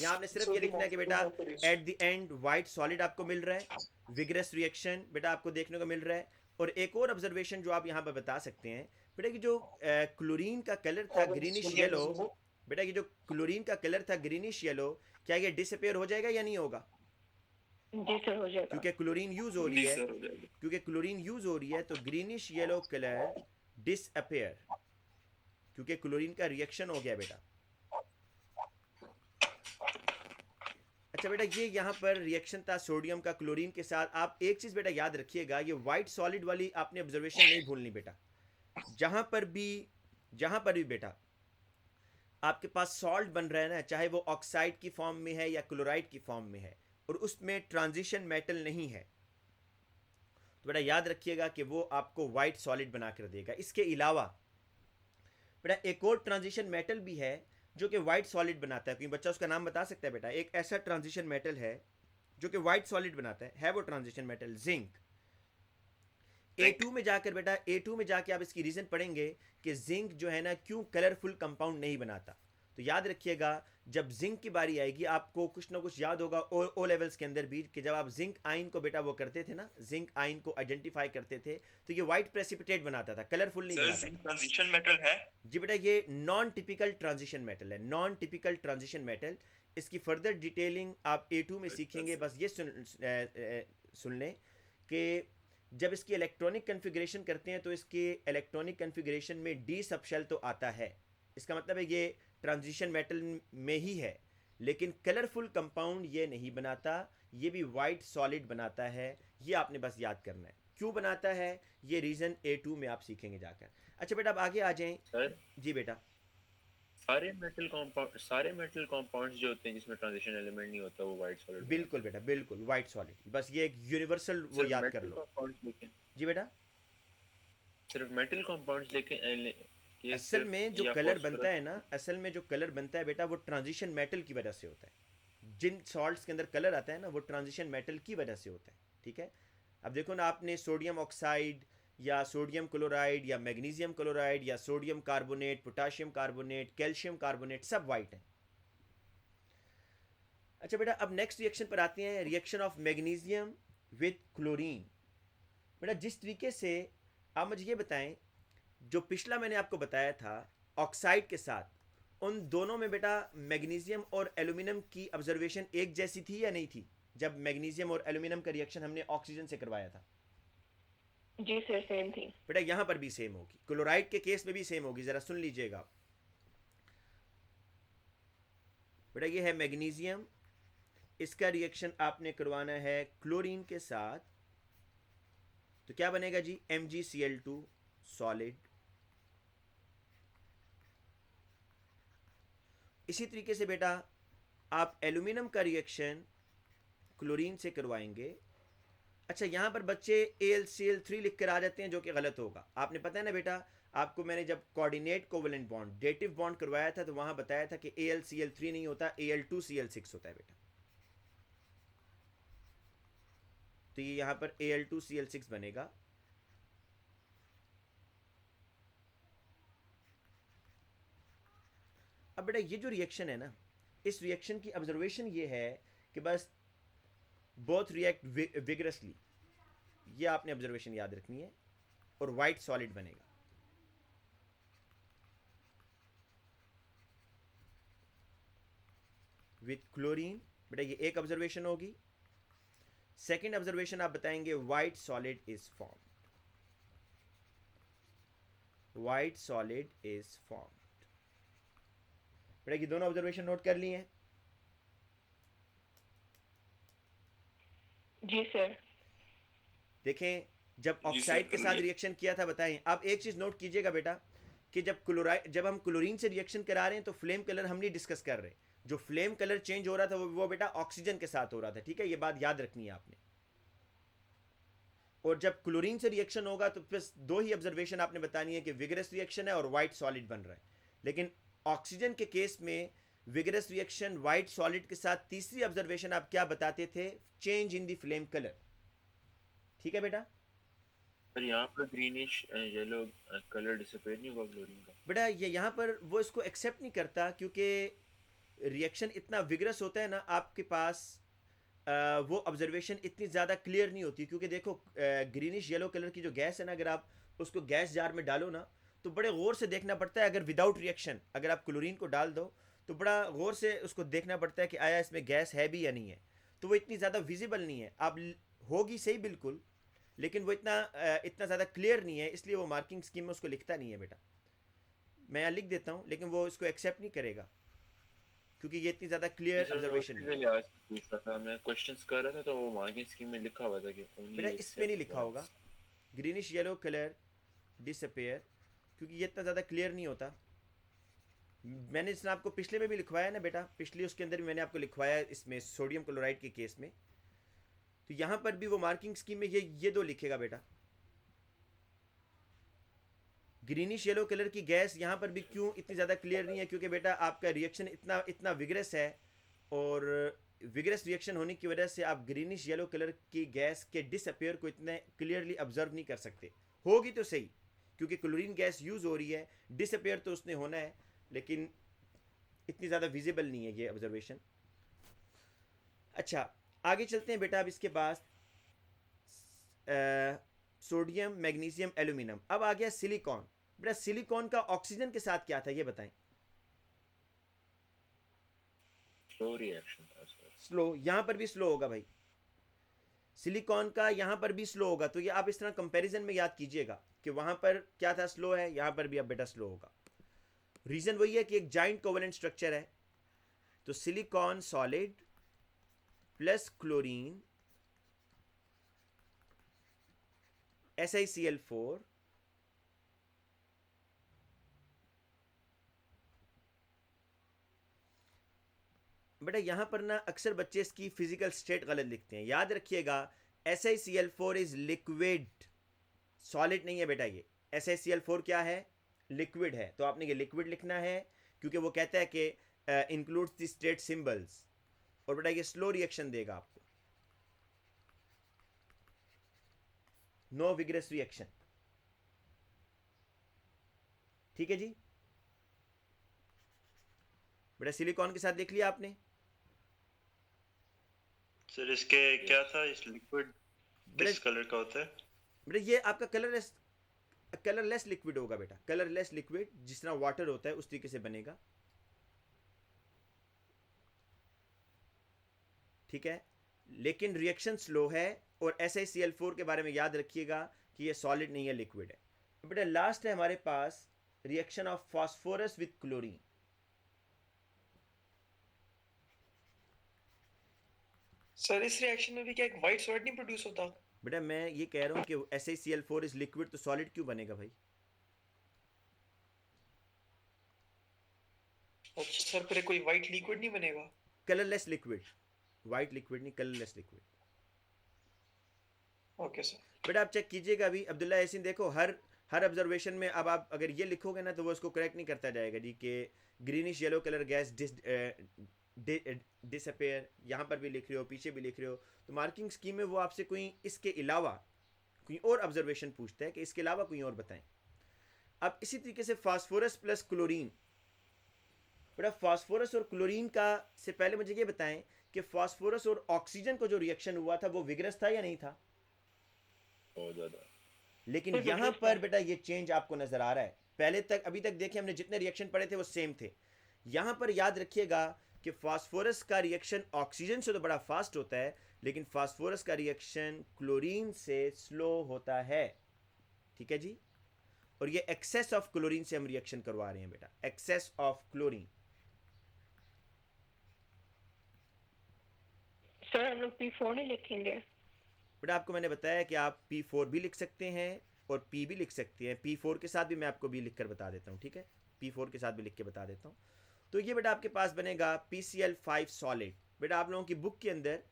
यहाँ आपने सिर्फ ये लिखना है कि बेटा at the end white solid आपको मिल रहा है, विगरस रिएक्शन बेटा आपको देखने को मिल रहा है. और एक और ऑब्जर्वेशन जो आप यहाँ पर बता सकते हैं बेटा कि जो क्लोरीन का कलर था ग्रीनिश येलो, बेटा ये जो क्लोरीन का कलर था ग्रीनिश येलो, क्या ये डिसअपेयर हो जाएगा या नहीं होगा? जी सर हो जाएगा. क्योंकि क्लोरीन यूज हो रही है, क्योंकि क्लोरीन यूज हो रही है, तो ग्रीनिश येलो कलर डिसअपेयर, क्योंकि क्लोरीन का रिएक्शन हो गया बेटा. अच्छा बेटा ये यहाँ पर रिएक्शन था सोडियम का क्लोरीन के साथ. आप एक चीज बेटा याद रखिएगा, ये व्हाइट सॉलिड वाली आपने ऑब्जर्वेशन नहीं भूलनी बेटा. जहां पर भी बेटा आपके पास सॉल्ट बन रहा है ना, चाहे वो ऑक्साइड की फॉर्म में है या क्लोराइड की फॉर्म में है, और उसमें ट्रांजिशन मेटल नहीं है, तो बेटा याद रखिएगा कि वो आपको व्हाइट सॉलिड बना कर देगा. इसके अलावा बेटा एक और ट्रांजिशन मेटल भी है जो कि व्हाइट सॉलिड बनाता है. कोई बच्चा उसका नाम बता सकता है बेटा? एक ऐसा ट्रांजिशन मेटल है जो कि व्हाइट सॉलिड बनाता है वो ट्रांजिशन मेटल जिंक. A2 में जाकर बेटा A2 में जाके आप इसकी रीजन पढ़ेंगे कि जिंक जो है ना क्यों कलरफुल कंपाउंड नहीं बनाता. तो याद रखिएगा जब जिंक की बारी आएगी आपको कुछ ना कुछ याद होगा ओ लेवल्स के अंदर भी कि जब आप जिंक आयन को बेटा वो करते थे ना, जिंक आयन को आइडेंटिफाई करते थे तो ये वाइट प्रेसिपिटेट बनाता था, कलरफुल नहीं सर बनाता जिंक ट्रांजिशन मेटल है? जी बेटा ये नॉन टिपिकल ट्रांजिशन मेटल है, नॉन टिपिकल ट्रांजिशन मेटल। इसकी फर्दर डिटेलिंग आप A2 में सीखेंगे। बस ये सुन लें कि जब इसकी इलेक्ट्रॉनिक कन्फिग्रेशन करते हैं तो इसके इलेक्ट्रॉनिक कन्फिग्रेशन में डी सबशेल तो आता है, इसका मतलब है ये ट्रांजिशन मेटल में ही है, लेकिन कलरफुल कंपाउंड ये नहीं बनाता, ये भी वाइट सॉलिड बनाता है। ये आपने बस याद करना है क्यों बनाता है, ये रीज़न A2 में आप सीखेंगे जाकर। अच्छा बेटा अब आगे आ जाएं। सर जी बेटा सारे मेटल कंपाउंड्स जो होते हैं जिसमें ट्रांजिशन एलिमेंट नहीं होता वो वाइट सॉलिड बिल्कुल बेटा बिल्कुल वाइट सॉलिड, बस ये एक यूनिवर्सल वो याद कर लो। जी बेटा सिर्फ मेटल कंपाउंड्स लेकिन असल में जो कलर बनता है ना, असल में जो कलर बनता है बेटा वो ट्रांजिशन मेटल की वजह से होता है। जिन सॉल्ट्स के अंदर कलर आता है ना वो ट्रांजिशन मेटल की वजह से होता है, ठीक है। अब देखो ना आपने सोडियम ऑक्साइड या सोडियम क्लोराइड या मैग्नीशियम क्लोराइड या sodium carbonate, potassium carbonate, calcium carbonate सब वाइट हैं। अच्छा बेटा अब नेक्स्ट रिएक्शन पर आते हैं, reaction of magnesium with chlorine. बेटा जिस तरीके से आप मुझे ये बताएं, जो पिछला मैंने आपको बताया था ऑक्साइड के साथ, उन दोनों में बेटा मैग्नीशियम और एल्यूमिनियम की ऑब्जर्वेशन एक जैसी थी या नहीं थी जब मैग्नीशियम और एल्यूमिनियम का रिएक्शन हमने ऑक्सीजन से करवाया था? जी सर सेम थी। बेटा यहां पर भी सेम होगी, क्लोराइड के केस में भी सेम होगी, जरा सुन लीजिएगा। बेटा ये है मैग्नीशियम, इसका रिएक्शन आपने करवाना है क्लोरीन के साथ, तो क्या बनेगा जी MgCl2 सॉलिड। इसी तरीके से बेटा आप एल्यूमिनियम का रिएक्शन क्लोरीन से करवाएंगे। अच्छा यहाँ पर बच्चे AlCl3 लिख कर आ जाते हैं जो कि गलत होगा। आपने पता है ना बेटा, आपको मैंने जब coordinate covalent bond dative bond करवाया था तो वहां बताया था कि AlCl3 नहीं होता, Al2Cl6 होता है बेटा। तो ये यहाँ पर Al2Cl6 बनेगा। अब बेटा ये जो रिएक्शन है ना, इस रिएक्शन की ऑब्जर्वेशन ये है कि बस बोथ रिएक्ट विगरसली, ये आपने ऑब्जर्वेशन याद रखनी है, और वाइट सॉलिड बनेगा। विथ क्लोरीन बेटा ये एक ऑब्जर्वेशन होगी। सेकेंड ऑब्जर्वेशन आप बताएंगे white solid is formed, white solid is formed. बेटा ये दोनों ऑब्जर्वेशन नोट कर लिए हैं? जी सर। देखें जब ऑक्साइड के साथ रिएक्शन किया था बताएं। आप एक चीज नोट कीजिएगा बेटा कि जब हम क्लोरीन से रिएक्शन करा रहे हैं तो फ्लेम कलर हम नहीं डिस्कस कर रहे, जो फ्लेम कलर चेंज हो रहा था वो बेटा ऑक्सीजन के साथ हो रहा था, ठीक है, ये बात याद रखनी है आपने। और जब क्लोरीन से रिएक्शन होगा तो बस दो ही ऑब्जर्वेशन आपने बतानी है कि विगरस रिएक्शन है और वाइट सॉलिड बन रहा है। लेकिन ऑक्सीजन के केस में विगरस रिएक्शन वाइट सॉलिड के साथ तीसरी ऑब्जर्वेशन आप क्या बताते थे? Change in the flame colour, ठीक है बेटा। पर यहाँ पर ग्रीनिश येलो कलर डिसअपीयर नहीं हुआ क्लोरीन का? बेटा ये यहाँ पर वो इसको एक्सेप्ट नहीं करता क्योंकि रिएक्शन इतना विगरस होता है ना, आपके पास वो ऑब्जर्वेशन इतनी ज़्यादा क्लियर नहीं होती। क्योंकि देखो ग्रीनिश येलो कलर की जो गैस है ना, अगर आप उसको गैस जार में डालो ना तो बड़े गौर से देखना पड़ता है। अगर विदाउट रिएक्शन अगर आप क्लोरीन को डाल दो तो बड़ा गौर से उसको देखना पड़ता है कि आया इसमें गैस है भी या नहीं है। तो वो इतनी ज़्यादा विजिबल नहीं है, आप होगी सही बिल्कुल, लेकिन वो इतना ज़्यादा क्लियर नहीं है, इसलिए वो मार्किंग स्कीम में उसको लिखता नहीं है बेटा। मैं यहाँ लिख देता हूँ लेकिन वो इसको एक्सेप्ट नहीं करेगा क्योंकि ये इतनी ज़्यादा क्लियर ऑब्जर्वेशन नहीं है। पूछता था मैं, क्वेश्चंस कर रहा था तो वो मार्किंग स्कीम में लिखा हुआ था कि बेटा इसमें नहीं लिखा होगा ग्रीनिश येलो कलर डिसअपीयर, क्योंकि ये इतना ज़्यादा क्लियर नहीं होता। मैंने इसने आपको पिछले में भी लिखवाया ना बेटा, पिछले उसके अंदर भी मैंने आपको लिखवाया इसमें सोडियम क्लोराइड के केस में। तो यहाँ पर भी वो मार्किंग स्कीम में ये दो लिखेगा बेटा। ग्रीनिश येलो कलर की गैस यहाँ पर भी क्यों इतनी ज़्यादा क्लियर नहीं है? क्योंकि बेटा आपका रिएक्शन इतना विगरस है, और विगरस रिएक्शन होने की वजह से आप ग्रीनिश येलो कलर की गैस के डिसअपीयर को इतने क्लियरली ऑब्जर्व नहीं कर सकते। होगी तो सही, क्योंकि क्लोरीन गैस यूज़ हो रही है, डिसअपीयर तो उसने होना है, लेकिन इतनी ज़्यादा विजिबल नहीं है ये ऑब्जर्वेशन। अच्छा आगे चलते हैं बेटा। अब इसके बाद सोडियम मैग्नीशियम एल्यूमिनियम। अब आ गया सिलिकॉन। बेटा सिलिकॉन का ऑक्सीजन के साथ क्या था ये बताएं। स्लो रिएक्शन था सर। स्लो, यहाँ पर भी स्लो होगा भाई। सिलिकॉन का यहाँ पर भी स्लो होगा, तो ये आप इस तरह कंपैरिजन में याद कीजिएगा कि वहाँ पर क्या था स्लो है, यहाँ पर भी अब बेटा स्लो होगा। रीज़न वही है कि एक जॉइंट कोवेलेंट स्ट्रक्चर है। तो silicon solid plus chlorine SiCl4 बेटा यहाँ पर ना अक्सर बच्चे इसकी फिजिकल स्टेट गलत लिखते हैं। याद रखिएगा SiCl4 इज लिक्विड, सॉलिड नहीं है बेटा। ये SiCl4 क्या है, लिक्विड है। तो आपने ये लिक्विड लिखना है क्योंकि वो कहता है कि इंक्लूड्स द स्टेट सिंबल्स। और बेटा ये स्लो रिएक्शन देगा आपको, नो विग्रस रिएक्शन। ठीक है जी बेटा। सिलिकॉन के साथ देख लिया आपने। सर इसके क्या था, इस लिक्विड किस कलर का होता है? बेटा ये आपका कलरलेस लिक्विड होगा बेटा। कलरलेस लिक्विड जिस तरह वाटर होता है उस तरीके से बनेगा। ठीक है, लेकिन रिएक्शन स्लो है। और SiCl4 के बारे में याद रखिएगा कि ये सॉलिड नहीं है, लिक्विड है। बेटा लास्ट है हमारे पास reaction of phosphorus with chlorine. Sir इस रिएक्शन में भी क्या एक व्हाइट सॉलिड नहीं प्रोड्यूस होता? बेटा मैं ये कह रहा हूँ कि SiCl4 इज लिक्विड, तो सॉलिड क्यों बनेगा भाई? अच्छा सर, फिर कोई व्हाइट लिक्विड नहीं बनेगा? कलरलेस लिक्विड, वाइट लिक्विड नहीं, कलरलेस लिक्विड। Okay sir. बेटा आप चेक कीजिएगा अभी अब्दुल्ला यासीन, देखो हर ऑब्जर्वेशन में अब आप अगर ये लिखोगे ना तो वो इसको करेक्ट नहीं करता जाएगा जी कि greenish yellow colour gas disappear. यहाँ पर भी लिख रहे हो, पीछे भी लिख रहे हो। तो मार्किंग स्कीम में वो आपसे कोई इसके अलावा कोई और ऑब्जर्वेशन पूछता है कि इसके अलावा कोई और बताएं। अब इसी तरीके से फास्फोरस प्लस क्लोरीन। बेटा फास्फोरस और क्लोरीन का से पहले मुझे ये बताएं कि फास्फोरस और ऑक्सीजन को जो रिएक्शन हुआ था वो विग्रस था या नहीं था? बहुत ज़्यादा। लेकिन यहाँ पर बेटा ये चेंज आपको नजर आ रहा है। पहले तक अभी तक देखे हमने जितने रिएक्शन पढ़े थे वो सेम थे। यहाँ पर याद रखिएगा कि फास्फोरस का रिएक्शन ऑक्सीजन से तो बड़ा फास्ट होता है, लेकिन फास्फोरस का रिएक्शन क्लोरीन से स्लो होता है। ठीक है जी। और ये एक्सेस ऑफ क्लोरीन से हम रिएक्शन करवा रहे हैं बेटा, एक्सेस ऑफ क्लोरीन। सर हम लोग P4 नहीं लिखेंगे? बेटा आपको मैंने बताया कि आप P4 भी लिख सकते हैं और P भी लिख सकते हैं। P4 के साथ भी मैं आपको भी लिख कर बता देता हूँ। ठीक है, P4 के साथ भी लिख के बता देता हूँ। तो ये बेटा आपके पास बनेगा PCl5 सॉलिड। बेटा आप लोगों की बुक के अंदर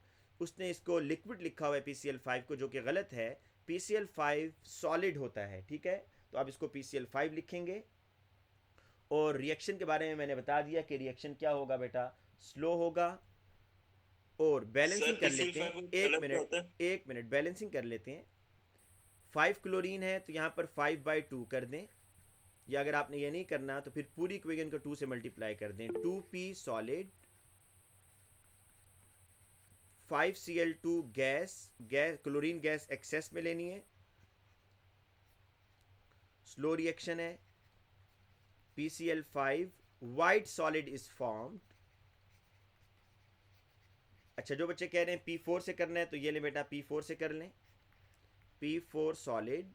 उसने इसको लिक्विड लिखा हुआ है PCl5 को, जो कि गलत है। PCl5 सॉलिड होता है। ठीक है, तो आप इसको PCl5 लिखेंगे। और रिएक्शन के बारे में मैंने बता दिया कि रिएक्शन क्या होगा बेटा, स्लो होगा। और बैलेंसिंग कर लेते हैं, एक मिनट बैलेंसिंग कर लेते हैं। 5 क्लोरीन है तो यहाँ पर 5/2 कर दें, या अगर आपने ये नहीं करना तो फिर पूरी इक्वेशन को 2 से मल्टीप्लाई कर दें। 2p solid 5Cl2 gas chlorine gas excess में लेनी है, स्लो रिएक्शन है। PCl5 white solid is formed. अच्छा जो बच्चे कह रहे हैं P4 से करना है तो ये ले बेटा P4 से कर लें। P4 solid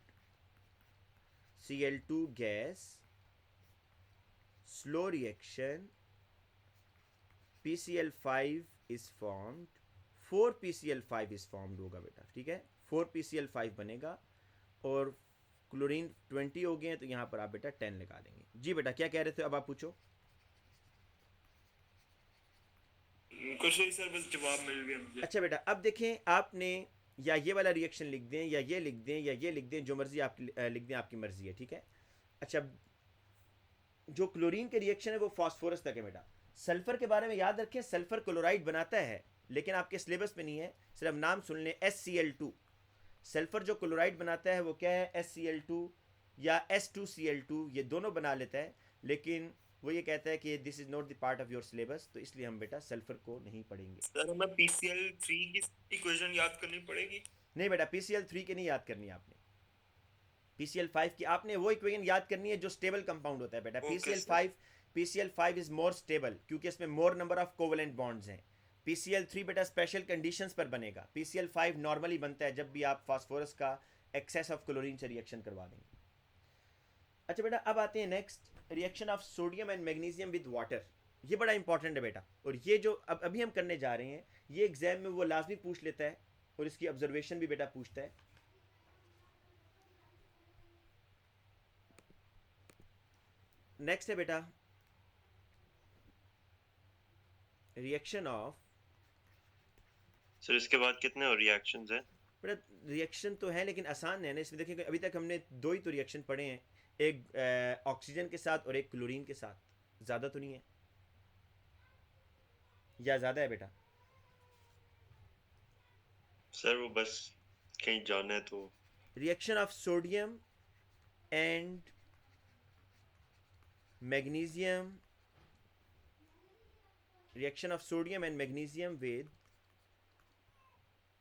Cl2 gas slow reaction PCl5 is formed, 4PCl5 is formed होगा बेटा। ठीक है, 4PCl5 बनेगा और क्लोरीन 20 हो गए हैं तो यहाँ पर आप बेटा 10 लगा देंगे। जी बेटा क्या कह रहे थे, अब आप पूछो। कुछ नहीं सर, बस जवाब मिल गया मुझे। अच्छा बेटा अब देखें, आपने या ये वाला रिएक्शन लिख दें या ये लिख दें या ये लिख दें, जो मर्जी आप लिख दें, आपकी मर्जी है। ठीक है। अच्छा जो क्लोरीन के रिएक्शन है वो फास्फोरस तक है बेटा। सल्फर के बारे में याद रखें, सल्फर क्लोराइड बनाता है लेकिन आपके सिलेबस में नहीं है, सिर्फ नाम सुन लें SCl2। सल्फर जो क्लोराइड बनाता है वो क्या है, SCl2 या S2Cl2, ये दोनों बना लेता है। लेकिन वो ये कहता है कि this is not the part of your syllabus, तो इसलिए हम बेटा सल्फर को नहीं पढ़ेंगे। सर हमें PCl3 की इक्वेशन याद करनी पड़ेगी। नहीं बेटा, PCl3 की नहीं याद करनी है आपने, PCl5 की आपने वो इक्वेशन याद करनी है जो स्टेबल कंपाउंड होता है बेटा। Okay, PCl5 is more stable क्योंकि इसमें मोर नंबर ऑफ कोवेलेंट बॉन्ड्स हैं। PCl3 बेटा स्पेशल कंडीशंस पर बनेगा। PCl5 नॉर्मली बनता है जब भी आप फास्फोरस का एक्सेस ऑफ क्लोरीन से रिएक्शन करवा देंगे। अच्छा बेटा, अब आते हैं next, reaction of sodium and magnesium with water. ये बड़ा इंपॉर्टेंट है बेटा, और ये जो अभी हम करने जा रहे हैं ये एग्जाम में वो लाजमी पूछ लेता है और इसकी ऑब्जर्वेशन भी बेटा पूछता है। नेक्स्ट है बेटा रिएक्शन ऑफ, सर इसके बाद कितने और रिएक्शंस हैं? बेटा रिएक्शन तो है लेकिन आसान है ना, इसमें देखिए अभी तक हमने 2 ही तो रिएक्शन पढ़े हैं, एक ऑक्सीजन के साथ और एक क्लोरीन के साथ, ज़्यादा तो नहीं है, या ज़्यादा है बेटा? सर वो बस कहीं जाना है तो। Reaction of sodium and magnesium, reaction of sodium and magnesium with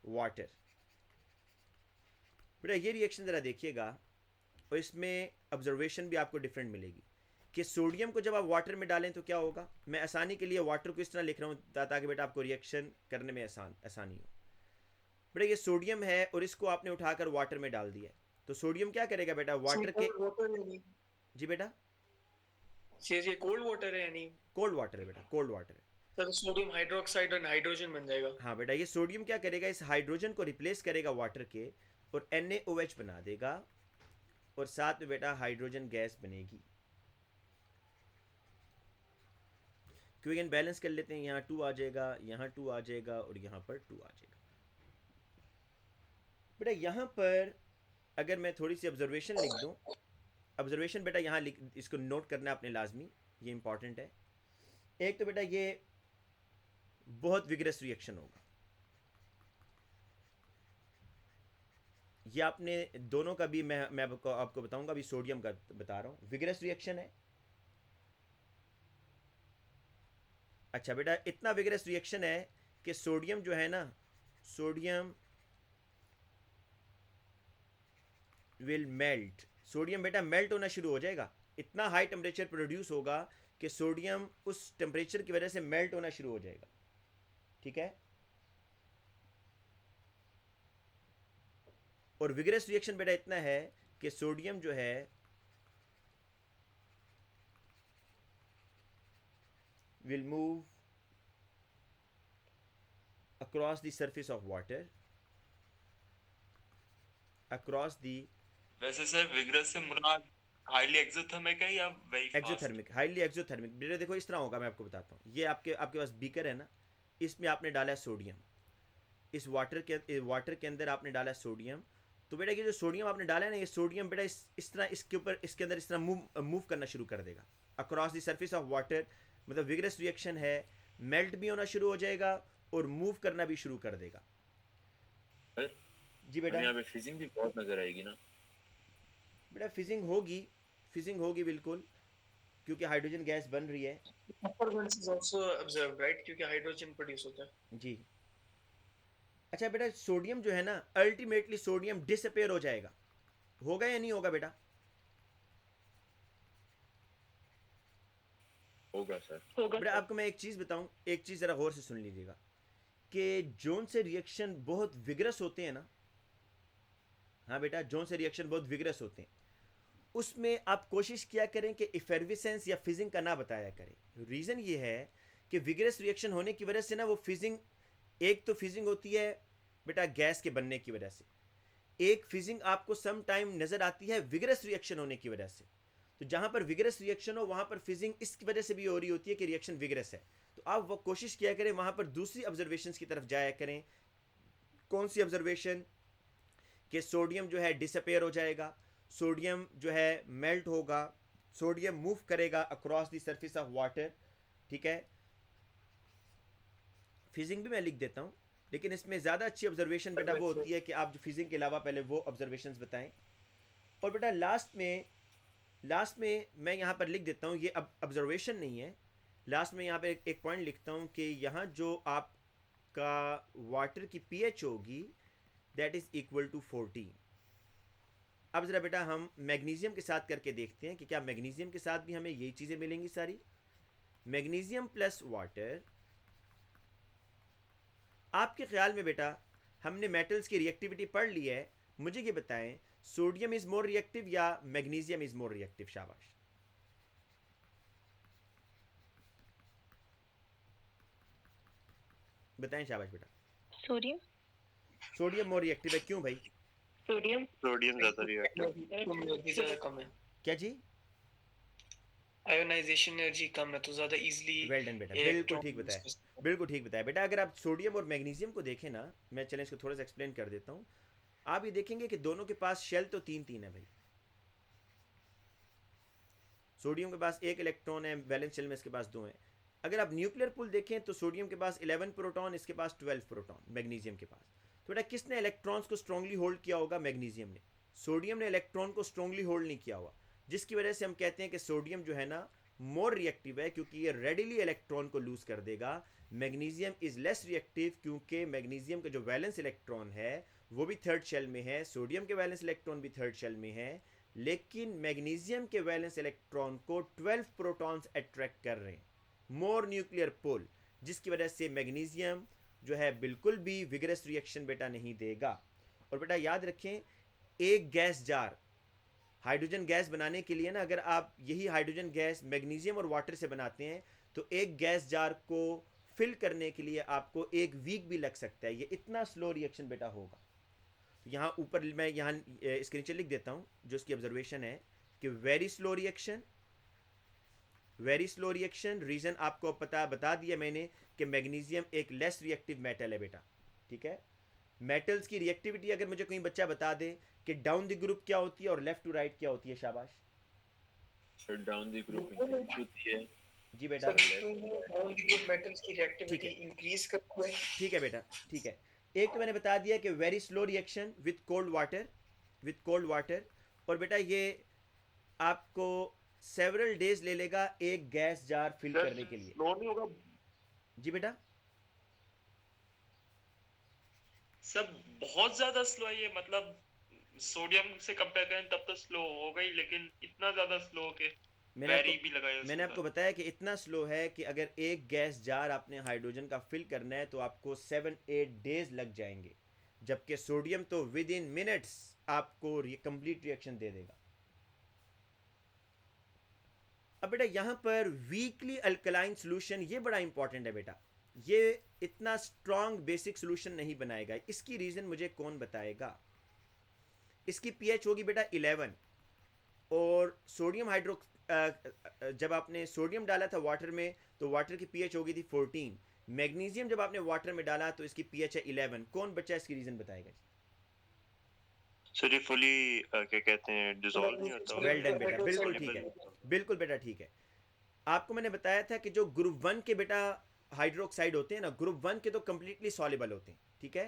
water. बेटा ये रिएक्शन ज़रा देखिएगा और इसमें ऑब्जर्वेशन भी आपको डिफरेंट मिलेगी कि सोडियम को जब आप वाटर में डालें तो क्या होगा। मैं आसानी के लिए वाटर को इस तरह लिख रहा हूँ ताकि बेटा आपको रिएक्शन करने में आसानी हो। बेटा ये सोडियम है और इसको आपने उठाकर वाटर में डाल दिया है, तो सोडियम क्या करेगा बेटा वाटर के, जी बेटा ये कोल्ड वाटर है यानी? कोल्ड वाटर है बेटा, कोल्ड वाटर है। सर सोडियम हाइड्रोक्साइड और हाइड्रोजन बन जाएगा। हाँ बेटा, ये सोडियम क्या करेगा, इस हाइड्रोजन को रिप्लेस करेगा वाटर के और NaOH बना देगा और साथ में बेटा हाइड्रोजन गैस बनेगी। क्योंकि बैलेंस कर लेते हैं, यहाँ 2 आ जाएगा, यहाँ 2 आ जाएगा और यहाँ पर 2 आ जाएगा। बेटा यहाँ पर अगर मैं थोड़ी सी ऑब्जर्वेशन लिख दूँ, ऑब्जर्वेशन बेटा यहाँ इसको नोट करना अपने लाजमी, ये इंपॉर्टेंट है। एक तो बेटा ये बहुत विगरस रिएक्शन होगा, ये आपने दोनों का भी मैं आपको बताऊंगा, अभी सोडियम का बता रहा हूँ, विगरस रिएक्शन है। अच्छा बेटा इतना विगरस रिएक्शन है कि सोडियम जो है ना, सोडियम विल मेल्ट, सोडियम बेटा मेल्ट होना शुरू हो जाएगा, इतना हाई टेम्परेचर प्रोड्यूस होगा कि सोडियम उस टेम्परेचर की वजह से मेल्ट होना शुरू हो जाएगा। ठीक है, और विगरस रिएक्शन बेटा इतना है कि सोडियम जो है will move across the surface of water, across the वैसे सर विगरस से मुराद हाईली एक्सोथर्मिक है या very fast? Exothermic, highly exothermic. बेटा देखो इस तरह होगा, मैं आपको बताता हूँ। ये आपके पास बीकर है ना, इसमें आपने डाला है सोडियम, इस वाटर के अंदर आपने डाला है सोडियम। तो बेटा ये जो सोडियम आपने डाला है ना, ये सोडियम बेटा इस तरह इसके ऊपर इसके अंदर इस तरह मूव करना शुरू कर देगा across the surface of water. मतलब विगरस रिएक्शन है, मेल्ट भी होना शुरू हो जाएगा और मूव करना भी शुरू कर देगा। जी बेटा यहाँ पे फिजिंग भी बहुत नजर आएगी ना? बेटा फिजिंग होगी बिल्कुल, क्योंकि हाइड्रोजन गैस बन रही है। Performance is also observed, right? क्योंकि हाइड्रोजन प्रोड्यूस होता है। जी अच्छा बेटा सोडियम जो है ना, अल्टीमेटली सोडियम डिसअपेयर हो जाएगा, होगा या नहीं होगा बेटा? होगा सर। होगा बेटा सर। आपको मैं एक चीज़ बताऊं, एक चीज़ ज़रा गौर से सुन लीजिएगा कि जोन से रिएक्शन बहुत विगरस होते हैं ना, हाँ बेटा जोन से रिएक्शन बहुत विगरस होते हैं, उसमें आप कोशिश किया करें कि इफेर्विसेंस या फिजिंग का ना बताया करें। रीज़न ये है कि विगरस रिएक्शन होने की वजह से ना वो फिजिंग, एक तो फिजिंग होती है बेटा गैस के बनने की वजह से, एक फिजिंग आपको सम टाइम नज़र आती है विगरस रिएक्शन होने की वजह से। तो जहाँ पर विगरस रिएक्शन हो वहाँ पर फिजिंग इस वजह से भी हो रही होती है कि रिएक्शन विगरस है। तो आप वो कोशिश किया करें वहाँ पर दूसरी ऑब्जर्वेशंस की तरफ जाया करें। कौन सी ऑब्जर्वेशन? कि सोडियम जो है डिसअपेयर हो जाएगा, सोडियम जो है मेल्ट होगा, सोडियम मूव करेगा across the surface of water. ठीक है, फिजिंग भी मैं लिख देता हूँ, लेकिन इसमें ज़्यादा अच्छी ऑब्जर्वेशन बेटा वो होती है कि आप जो फिजिंग के अलावा पहले वो ऑब्जर्वेशंस बताएं। और बेटा लास्ट में मैं यहाँ पर लिख देता हूँ, ये अब ऑब्जर्वेशन नहीं है, लास्ट में यहाँ पे एक पॉइंट लिखता हूँ कि यहाँ जो आपका वाटर की पीएच होगी दैट इज़ इक्वल टू 14। अब ज़रा बेटा हम मैग्नीशियम के साथ करके देखते हैं कि क्या मैग्नीशियम के साथ भी हमें यही चीज़ें मिलेंगी सारी। मैग्नीशियम प्लस वाटर, आपके ख्याल में बेटा हमने मेटल्स की रिएक्टिविटी पढ़ ली है, मुझे ये बताएं सोडियम इज मोर रिएक्टिव या मैग्नीशियम इज मोर रिएक्टिव? शाबाश। बताएं शाबाश बेटा। सोडियम। सोडियम मोर रिएक्टिव है, क्यों भाई? सोडियम। सोडियम ज्यादा रिएक्टिव। एनर्जी ज्यादा कम है, क्या जी? आयोनाइजेशन एनर्जी कम है तो ज्यादा इजीली वेल डन बेटा, बिल्कुल ठीक बताया, बिल्कुल ठीक बताया बेटा। अगर आप सोडियम और मैग्नीशियम को देखें ना, मैं चलें इसको थोड़ा सा एक्सप्लेन कर देता हूँ। आप ये देखेंगे कि दोनों के पास शेल तो 3-3 है भाई। सोडियम के पास 1 इलेक्ट्रॉन है वैलेंस शेल में, इसके पास 2 हैं। अगर आप न्यूक्लियर पूल देखें तो सोडियम के पास 11 प्रोटॉन, इसके पास 12 प्रोटॉन मैग्नीशियम के पास। तो बेटा किसने इलेक्ट्रॉन्स को स्ट्रांगली होल्ड किया होगा? मैग्नीशियम ने। सोडियम ने इलेक्ट्रॉन को स्ट्रांगली होल्ड नहीं किया हुआ, जिसकी वजह से हम कहते हैं कि सोडियम जो है ना मोर रिएक्टिव है, क्योंकि ये रेडिली इलेक्ट्रॉन को लूज कर देगा। मैग्नीशियम इज लेस रिएक्टिव क्योंकि मैग्नीशियम का जो वैलेंस इलेक्ट्रॉन है वो भी थर्ड शेल में है, सोडियम के वैलेंस इलेक्ट्रॉन भी थर्ड शेल में है, लेकिन मैग्नीशियम के वैलेंस इलेक्ट्रॉन को 12 प्रोटॉन्स अट्रैक्ट कर रहे हैं, मोर न्यूक्लियर पुल, जिसकी वजह से मैग्नीशियम जो है बिल्कुल भी विगरस रिएक्शन बेटा नहीं देगा। और बेटा याद रखें, एक गैस जार हाइड्रोजन गैस बनाने के लिए ना, अगर आप यही हाइड्रोजन गैस मैग्नीशियम और वाटर से बनाते हैं तो एक गैस जार को फिल करने के लिए आपको 1 वीक भी लग सकता है। ये इतना स्लो रिएक्शन बेटा होगा। तो यहाँ ऊपर मैं यहाँ इसके नीचे लिख देता हूँ जो इसकी ऑब्जर्वेशन है कि very slow reaction, very slow reaction. Reason आपको बता दिया मैंने कि मैग्नीशियम एक लेस रिएक्टिव मेटल है बेटा, ठीक है। मेटल्स की रिएक्टिविटी अगर मुझे कोई बच्चा बता दे कि डाउन द ग्रुप क्या होती है और लेफ्ट टू राइट क्या होती है? शाबाश। सर डाउन द ग्रुप होती है जी बेटा, डाउन द ग्रुप मेटल्स की रिएक्टिविटी ठीक इंक्रीज करती है। ठीक है बेटा, ठीक है। एक तो मैंने बता दिया कि very slow reaction with cold water, with cold water. और बेटा ये आपको सेवरल डेज ले लेगा एक गैस जार फिल करने के लिए। स्लो नहीं होगा जी बेटा, सब बहुत ज्यादा स्लो है ये, मतलब सोडियम से कंपेयर करें तब तो स्लो होगा ही, लेकिन इतना ज्यादा स्लो के वेरी भी लगाया मैंने आपको बताया कि इतना स्लो है कि अगर एक गैस जार आपने हाइड्रोजन का फिल करना है तो आपको 7-8 डेज लग जाएंगे, जबकि सोडियम तो विद इन मिनट्स आपको कंप्लीट रिएक्शन दे देगा। अब बेटा यहाँ पर वीकली अल्कलाइन सॉल्यूशन ये बड़ा इंपॉर्टेंट है बेटा, ये इतना स्ट्रॉन्ग बेसिक सॉल्यूशन नहीं बनाएगा। इसकी रीज़न मुझे कौन बताएगा? इसकी पीएच होगी बेटा 11 और सोडियम हाइड्रो जब आपने सोडियम डाला था वाटर में तो वाटर की पीएच होगी थी 14। मैग्नीशियम जब आपने वाटर में डाला तो इसकी पीएच है 11। कौन बच्चा इसकी रीज़न बताएगा? सर ये फुली क्या कहते हैं डिसॉल्व नहीं होता? वेल डन बेटा, बिल्कुल ठीक है, बिल्कुल बेटा ठीक है। आपको मैंने बताया था कि जो ग्रुप 1 के बेटा हाइड्रोक्साइड होते हैं ना, ग्रुप 1 के तो कम्प्लीटली सॉल्युबल होते हैं, ठीक है।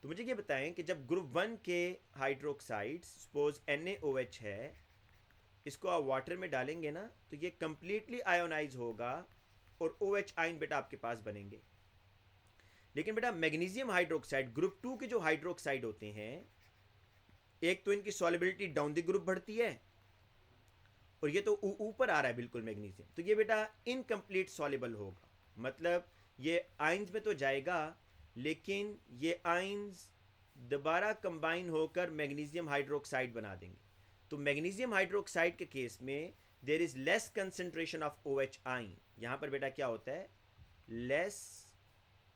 तो मुझे ये बताएं कि जब ग्रुप 1 के हाइड्रोक्साइड सपोज NaOH है, इसको आप वाटर में डालेंगे ना तो ये कम्प्लीटली आयोनाइज होगा और OH आयन बेटा आपके पास बनेंगे। लेकिन बेटा मैग्नीशियम हाइड्रोक्साइड ग्रुप 2 के जो हाइड्रोक्साइड होते हैं, एक तो इनकी सॉल्युबिलिटी डाउन द ग्रुप बढ़ती है और ये तो ऊपर आ रहा है बिल्कुल मैग्नीशियम, तो ये बेटा इनकम्प्लीट सॉल्युबल होगा। मतलब ये आयंस में तो जाएगा लेकिन ये आयंस दोबारा कंबाइन होकर मैग्नीशियम हाइड्रोक्साइड बना देंगे। तो मैग्नीशियम हाइड्रोक्साइड के केस में there is less concentration of OH ion. यहाँ पर बेटा क्या होता है? Less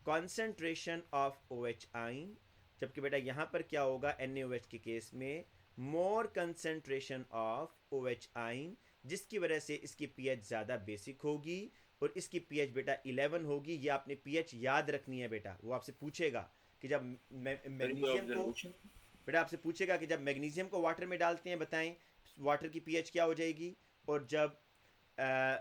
concentration of OH ion, जबकि बेटा यहाँ पर क्या होगा? NaOH के केस में मोर कंसंट्रेशन ऑफ OH आयन, जिसकी वजह से इसकी पीएच ज़्यादा बेसिक होगी और इसकी पीएच बेटा 11 होगी। ये आपने पीएच याद रखनी है बेटा, वो आपसे पूछेगा कि जब मैग्नीशियम को बेटा आपसे पूछेगा कि जब मैग्नीशियम को वाटर में डालते हैं बताएं वाटर की पीएच क्या हो जाएगी, और जब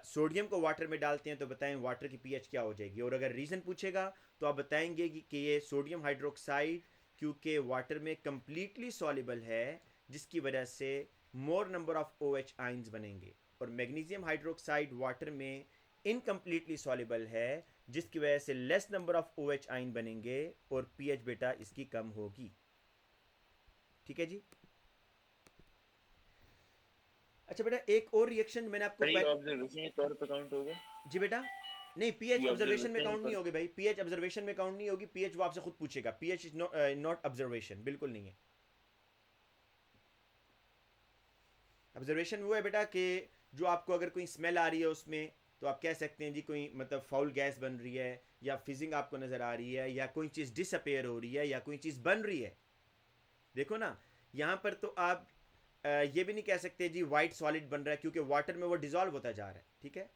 सोडियम को वाटर में डालते हैं तो बताएं वाटर की पीएच क्या हो जाएगी। और अगर रीज़न पूछेगा तो आप बताएंगे कि ये सोडियम हाइड्रोक्साइड क्योंकि वाटर में कम्प्लीटली सॉल्युबल है, जिसकी वजह से मोर नंबर ऑफ OH आइंस बनेंगे, और मैग्नीशियम हाइड्रोक्साइड वाटर में इनकम्प्लीटली सॉल्युबल है, जिसकी वजह से लेस नंबर ऑफ OH आइन बनेंगे और pH बेटा इसकी कम होगी। ठीक है जी। अच्छा बेटा एक और रिएक्शन मैंने आपको ऑब्जर्वेशन के तौर पे काउंट होगा। जी बेटा नहीं, pH ये ऑब्जर्वेशन में observation काउंट नहीं पर- होगी भाई, pH ऑब्जर्वेशन में काउंट नहीं होगी, pH वो आपसे खुद पूछेगा, pH इज नॉट ऑब्जर्वेशन, बिल्कुल नहीं है। ऑब्जर्वेशन वो है बेटा कि जो आपको अगर कोई स्मेल आ रही है उसमें, तो आप कह सकते हैं जी कोई मतलब फाउल गैस बन रही है, या फिजिंग आपको नज़र आ रही है, या कोई चीज़ डिसअपेयर हो रही है, या कोई चीज़ बन रही है। देखो ना यहाँ पर तो आप ये भी नहीं कह सकते जी वाइट सॉलिड बन रहा है, क्योंकि वाटर में वो डिजॉल्व होता जा रहा है। ठीक है,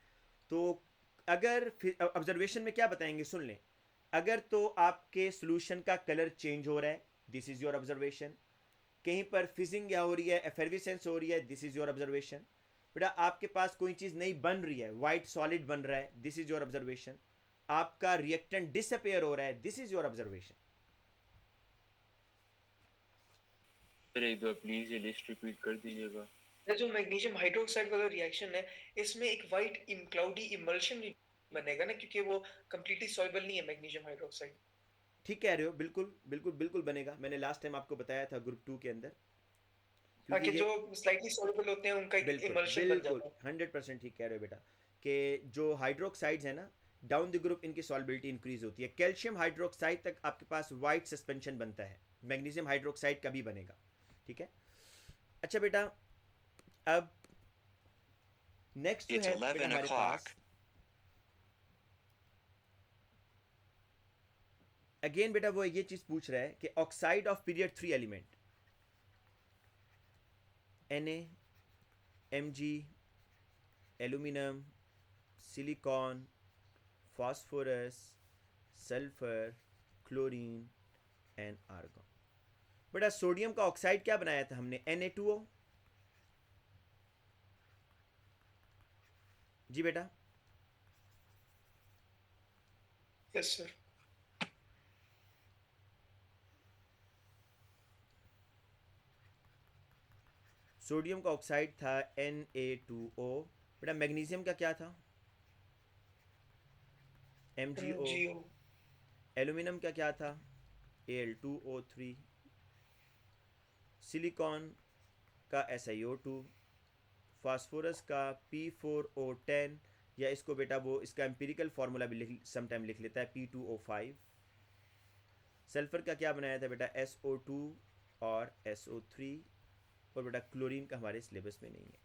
तो अगर ऑब्जर्वेशन में क्या बताएंगे सुन लें, अगर तो आपके सोल्यूशन का कलर चेंज हो रहा है, दिस इज़ योर ऑब्जर्वेशन। कहीं पर फिजिंग या हो रही है, एफर्विसेंस हो रही है, दिस इज़ योर ऑब्जर्वेशन। बेटा आपके पास कोई चीज़ नहीं बन रही है, वाइट सॉलिड बन रहा है, दिस इज़ योर ऑब्जर्वेशन। आपका रिएक्टेंट डिसअपेयर हो रहा है, दिस इज़ योर ऑब्जर्वेशन। फिर एक बार प्लीज ये लिस्ट रिपीट कर दीजिएगा। ये जो मैग्नीशियम हाइड्रोक्साइड वाला रिएक्शन है, इसमें एक वाइट क्लाउडी इमल्शन बनेगा ना, क्योंकि वो कंप्लीटली सॉल्युबल नहीं है मैग्नीशियम हाइड्रोक्साइड। ठीक कह रहे हो, बिल्कुल बिल्कुल बिल्कुल बनेगा। मैंने लास्ट टाइम आपको बताया था ग्रुप 2 के अंदर, ताकि क्योंकि जो स्लाइटली सॉल्युबल होते हैं उनका एक बिल्कुल इमल्शन बन बिल्कुल जाता है। 100% ठीक कह रहे हो बेटा, कि जो हाइड्रोक्साइड्स है ना, डाउन द ग्रुप इनकी सॉल्युबिलिटी इंक्रीज होती है। कैल्शियम हाइड्रोक्साइड तक आपके पास वाइट सस्पेंशन बनता है, मैग्नीशियम हाइड्रोक्साइड का भी बनेगा। ठीक है, अच्छा बेटा अब नेक्स्ट जो It's है 11 बेटा हमारे पास, o'clock. अगेन बेटा वो ये चीज पूछ रहा है कि oxide of period 3 element Na, Mg, aluminium, silicon, phosphorus, sulphur, chlorine and argon. बेटा सोडियम का ऑक्साइड क्या बनाया था हमने, Na2O। जी बेटा यस सर। सोडियम का ऑक्साइड था Na2O। बेटा मैग्नीशियम का क्या था, MgO। एल्यूमिनियम का क्या था, Al2O3। सिलिकॉन का SiO2। फास्फोरस का P4O10, या इसको बेटा वो इसका एम्पिरिकल फार्मूला भी समटाइम लिख लेता है P2O5। सल्फर का क्या बनाया था बेटा, SO2 और SO3। और बेटा क्लोरीन का हमारे सिलेबस में नहीं है।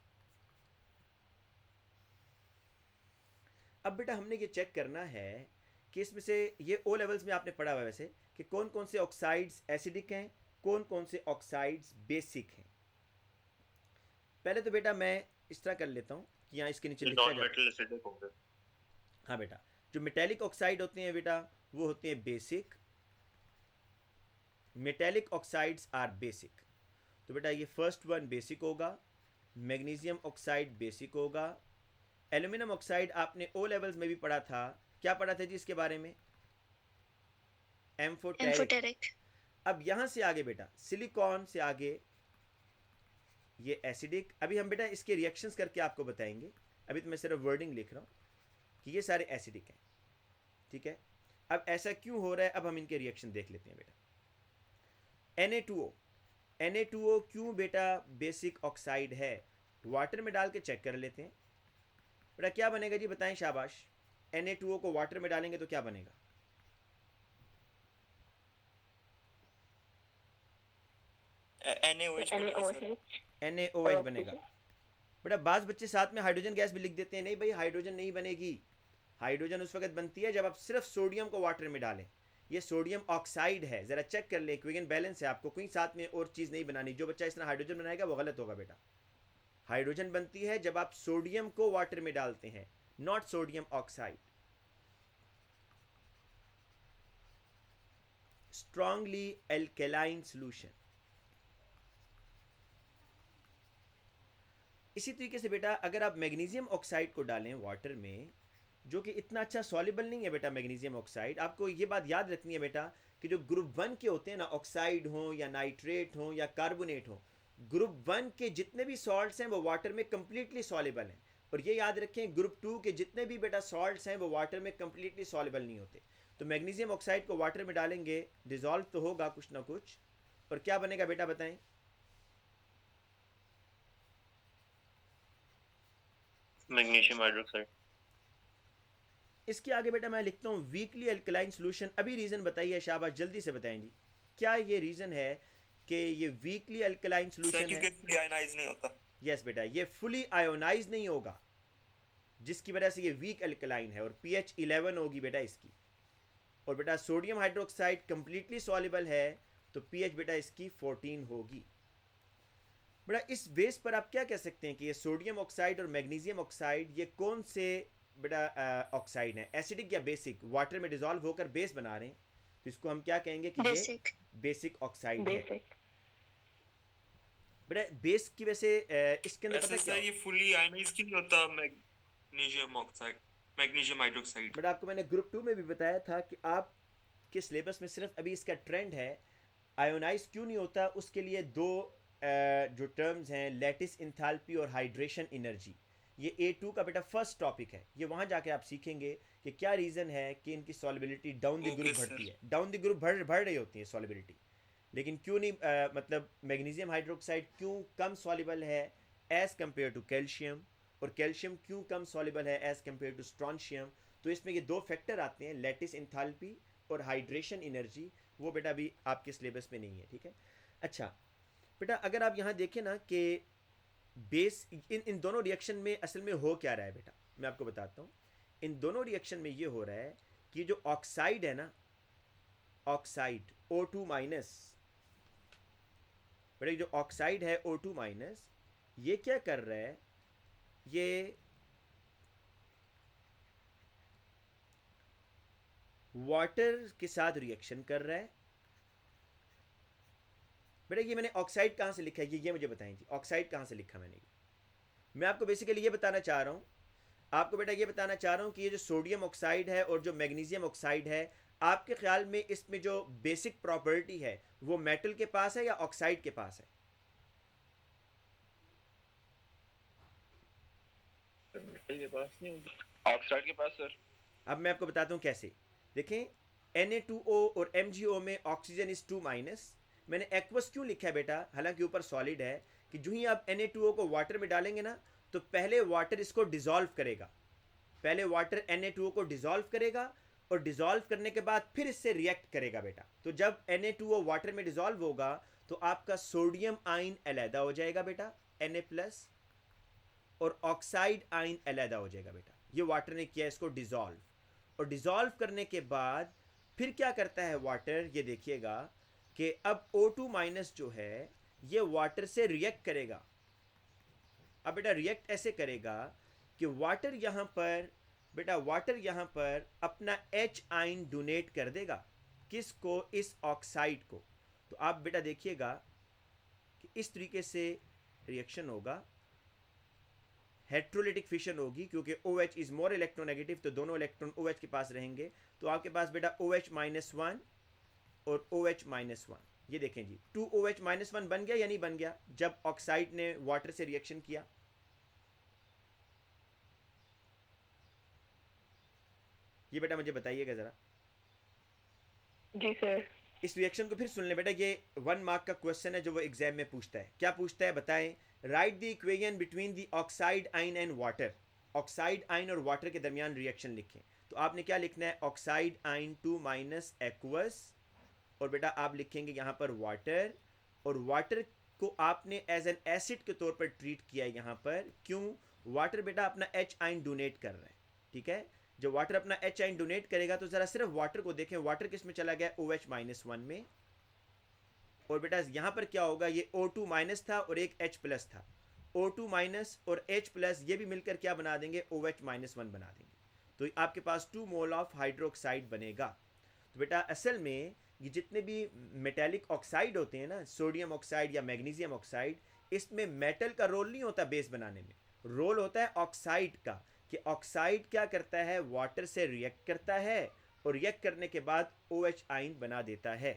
अब बेटा हमने ये चेक करना है कि इसमें से ये ओ लेवल्स में आपने पढ़ा हुआ है वैसे, कि कौन कौन से ऑक्साइड्स एसिडिक हैं, कौन कौन से ऑक्साइड्स बेसिक हैं। पहले तो बेटा मैं इस तरह कर लेता हूँ कि यहाँ इसके नीचे लिखा नॉन जाए। मेटल एसिडिक होंगे। हाँ बेटा, जो मेटेलिक ऑक्साइड होते हैं बेटा वो होते हैं basic. Metallic oxides are basic. तो बेटा ये फर्स्ट वन बेसिक होगा, मैग्नीशियम ऑक्साइड बेसिक होगा। एल्यूमिनियम ऑक्साइड आपने ओ लेवल्स में भी पढ़ा था, क्या पढ़ा था जी इसके बारे में, एम्फोटेरिक। अब यहाँ से आगे बेटा सिलिकॉन से आगे ये एसिडिक। अभी हम बेटा इसके रिएक्शंस करके आपको बताएंगे, अभी तो मैं सिर्फ वर्डिंग लिख रहा हूँ कि ये सारे एसिडिक हैं। ठीक है, अब ऐसा क्यों हो रहा है, अब हम इनके रिएक्शन देख लेते हैं बेटा। Na2O क्यों बेटा बेसिक ऑक्साइड है, वाटर में डाल के चेक कर लेते हैं। बेटा क्या बनेगा जी बताएं, शाबाश। Na2O को वाटर में डालेंगे तो क्या बनेगा, NaOH बनेगा। बेटा बाज बच्चे साथ में हाइड्रोजन गैस भी लिख देते हैं, नहीं भाई हाइड्रोजन नहीं बनेगी। हाइड्रोजन उस वक्त बनती है जब आप सिर्फ सोडियम को वाटर में डालें। ये सोडियम ऑक्साइड है, ज़रा चेक कर ले, इक्विवेलेंट बैलेंस है, आपको कोई साथ में और चीज़ नहीं बनानी। जो बच्चा इस तरह हाइड्रोजन बनाएगा वो गलत होगा बेटा। हाइड्रोजन बनती है जब आप सोडियम को वाटर में डालते हैं, not sodium oxide. Strongly alkaline solution. इसी तरीके से बेटा अगर आप मैग्नीशियम ऑक्साइड को डालें वाटर में, जो कि इतना अच्छा सॉल्युबल नहीं है बेटा मैग्नीशियम ऑक्साइड, आपको ये बात याद रखनी है बेटा कि जो ग्रुप 1 के होते हैं ना, ऑक्साइड हो या नाइट्रेट हो या कार्बोनेट हो, ग्रुप 1 के जितने भी सॉल्ट्स हैं वो वाटर में कंप्लीटली सॉल्युबल हैं, और ये याद रखें ग्रुप 2 के जितने भी बेटा सॉल्ट्स हैं वो वाटर में कंप्लीटली सॉल्युबल नहीं होते। तो मैग्नीशियम ऑक्साइड को वाटर में डालेंगे, डिसॉल्व तो होगा कुछ ना कुछ, और क्या बनेगा बेटा बताएं? Magnesium hydroxide. इसके आगे बेटा मैं लिखता हूँ वीकली अल्कलाइन सोल्यूशन। अभी रीज़न बताइए शाबाश, जल्दी से बताएं जी, क्या ये रीज़न है कि ये वीकली अल्कलाइन सोल्यूशन है? क्योंकि आयनाइज नहीं होता। यस बेटा, ये फुली आयोनाइज नहीं होगा, जिसकी वजह से ये वीक अल्कलाइन है, और pH 11 होगी बेटा इसकी। और बेटा सोडियम हाइड्रोक्साइड कंप्लीटली सॉल्युबल है, तो pH बेटा इसकी 14 होगी। बेटा इस बेस पर आप क्या कह सकते हैं कि ये सोडियम ऑक्साइड और मैग्नीशियम ऑक्साइड ये कौन से बेटा ऑक्साइड है, एसिडिक या बेसिक? वाटर में डिसॉल्व होकर बेस बना रहे हैं, तो इसको हम क्या कहेंगे कि ये बेसिक ऑक्साइड है। बेटा बेस की वजह से इसके अंदर पता क्या, ये फुली आयनाइज क्यों नहीं होता मैग्नीशियम ऑक्साइड, मैग्नीशियम हाइड्रोक्साइड? बेटा आपको मैंने ग्रुप 2 में भी बताया था कि आपके सिलेबस में सिर्फ अभी इसका ट्रेंड है, आयोनाइज क्यों नहीं होता उसके लिए दो जो टर्म्स हैं, लैटिस इंथैल्पी और हाइड्रेशन एनर्जी। ये A2 का बेटा फर्स्ट टॉपिक है, ये वहाँ जाके आप सीखेंगे कि क्या रीज़न है कि इनकी सॉल्युबिलिटी डाउन द ग्रुप बढ़ती है, डाउन द ग्रुप बढ़ रही होती है सॉल्युबिलिटी, लेकिन क्यों नहीं मतलब मैग्नीशियम हाइड्रोक्साइड क्यों कम सॉल्युबल है एज़ कम्पेयर टू कैल्शियम, और कैल्शियम क्यों कम सॉल्युबल है एज़ कम्पेयर टू स्ट्रॉन्शियम। तो इसमें ये दो फैक्टर आते हैं, लैटिस इंथैल्पी और हाइड्रेशन एनर्जी, वो बेटा भी आपके सिलेबस में नहीं है, ठीक है। अच्छा बेटा अगर आप यहाँ देखें ना कि बेस इन दोनों रिएक्शन में असल में हो क्या रहा है बेटा, मैं आपको बताता हूँ। इन दोनों रिएक्शन में ये हो रहा है कि जो ऑक्साइड है ना, ऑक्साइड O2 माइनस, बेटा जो ऑक्साइड है O2 माइनस, ये क्या कर रहा है, ये वाटर के साथ रिएक्शन कर रहा है। बेटा ये मैंने ऑक्साइड कहाँ से लिखा है, ये मुझे बताएं जी, ऑक्साइड कहाँ से लिखा मैंने? मैं आपको बेसिकली ये बताना चाह रहा हूँ, आपको बेटा ये बताना चाह रहा हूँ कि ये जो सोडियम ऑक्साइड है और जो मैग्नीशियम ऑक्साइड है, आपके ख्याल में इसमें जो बेसिक प्रॉपर्टी है वो मेटल के पास है या ऑक्साइड के पास है? मेटल के पास नहीं, ऑक्साइड के पास सर। अब मैं आपको बताता हूँ कैसे। देखें Na2O और MgO में ऑक्सीजन इज 2 माइनस। मैंने एक्वस क्यों लिखा है बेटा, हालांकि ऊपर सॉलिड है, कि जो ही आप Na2O को वाटर में डालेंगे ना, तो पहले वाटर इसको डिसॉल्व करेगा, पहले वाटर Na2O को डिसॉल्व करेगा, और डिसॉल्व करने के बाद फिर इससे रिएक्ट करेगा बेटा। तो जब Na2O वाटर में डिसॉल्व होगा तो आपका सोडियम आयन अलहदा हो जाएगा बेटा Na+, और ऑक्साइड आयन अलहदा हो जाएगा बेटा। ये वाटर ने किया इसको डिसॉल्व, और डिसॉल्व करने के बाद फिर क्या करता है वाटर, ये देखिएगा कि अब O2 माइनस जो है ये वाटर से रिएक्ट करेगा। अब बेटा रिएक्ट ऐसे करेगा कि वाटर यहाँ पर बेटा, वाटर यहाँ पर अपना H आयन डोनेट कर देगा, किसको? इस ऑक्साइड को। तो आप बेटा देखिएगा कि इस तरीके से रिएक्शन होगा, हेट्रोलिटिक फिशन होगी, क्योंकि OH इज मोर इलेक्ट्रोनेगेटिव, तो दोनों इलेक्ट्रॉन OH के पास रहेंगे। तो आपके पास बेटा OH-1 और OH-1, ये देखें जी 2OH-1 बन गया या नहीं बन गया जब ऑक्साइड ने वाटर से रिएक्शन किया? ये बेटा मुझे बताइएगा जरा। जी सर। इस रिएक्शन को फिर सुन ले बेटा, ये 1 मार्क का क्वेश्चन है जो वो एग्जाम में पूछता है। क्या पूछता है बताएं? Right the equation between the oxide ion and water. Oxide ion और वाटर के दरमियान रिएक्शन लिखें। तो आपने क्या लिखना है? ऑक्साइड आयन 2 माइनस एक्वस, और बेटा आप लिखेंगे यहाँ पर वाटर, और वाटर को आपने एज एन एसिड के तौर पर ट्रीट किया है यहाँ पर। क्यों? वाटर बेटा अपना H आयन डोनेट कर रहा है, ठीक है। जब वाटर अपना H आयन डोनेट करेगा तो ज़रा सिर्फ वाटर को देखें, वाटर किस में चला गया? OH-1 में। और बेटा यहाँ पर क्या होगा? ये O2 माइनस था और एक H+ था। O2 माइनस और H+ ये भी मिलकर क्या बना देंगे? OH-1 बना देंगे। तो आपके पास 2 मोल ऑफ हाइड्रोक्साइड बनेगा। तो बेटा असल में ये जितने भी मेटेलिक ऑक्साइड होते हैं ना, सोडियम ऑक्साइड या मैग्नीशियम ऑक्साइड, इसमें मेटल का रोल नहीं होता बेस बनाने में, रोल होता है ऑक्साइड का। कि ऑक्साइड क्या करता है? वाटर से रिएक्ट करता है, और रिएक्ट करने के बाद OH आयन बना देता है।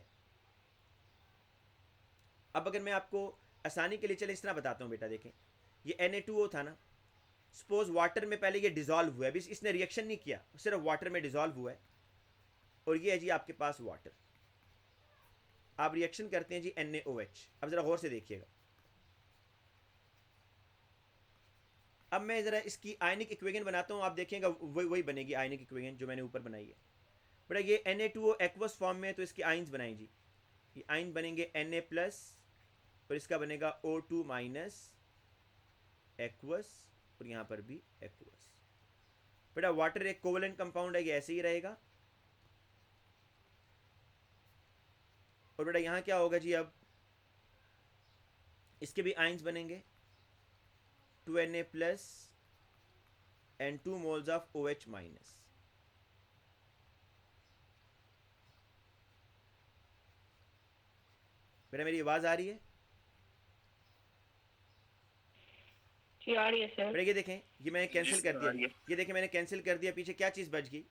अब अगर मैं आपको आसानी के लिए चले इस तरह बताता हूँ बेटा, देखें ये Na2O था ना, सपोज वाटर में पहले ये डिजॉल्व हुआ है, अभी इसने रिएक्शन नहीं किया, सिर्फ वाटर में डिजॉल्व हुआ है, और ये है जी आपके पास वाटर, आप रिएक्शन करते हैं जी NaOH। अब ज़रा गौर से देखिएगा, अब मैं ज़रा इसकी आयनिक इक्वेशन बनाता हूँ, आप देखेंगे वही बनेगी आयनिक इक्वेशन जो मैंने ऊपर बनाई है। बड़ा ये Na2O एक्वस फॉर्म में है, तो इसके आइंस बनाएं जी, ये आइन बनेंगे Na+ और इसका बनेगा O2- एक्वस, और यहाँ पर भी एक्वस। बेटा वाटर एक कोवलेंट कंपाउंड है, ये ऐसे ही रहेगा। और बेटा यहाँ क्या होगा जी, अब इसके भी आइंस बनेंगे 2Na+ and 2 moles of OH-। बेटा मेरी आवाज आ रही है? जी आ रही है सर। बेटा ये देखें, ये मैंने कैंसिल कर दिया, ये देखें मैंने कैंसिल कर दिया, पीछे क्या चीज़ बच गई,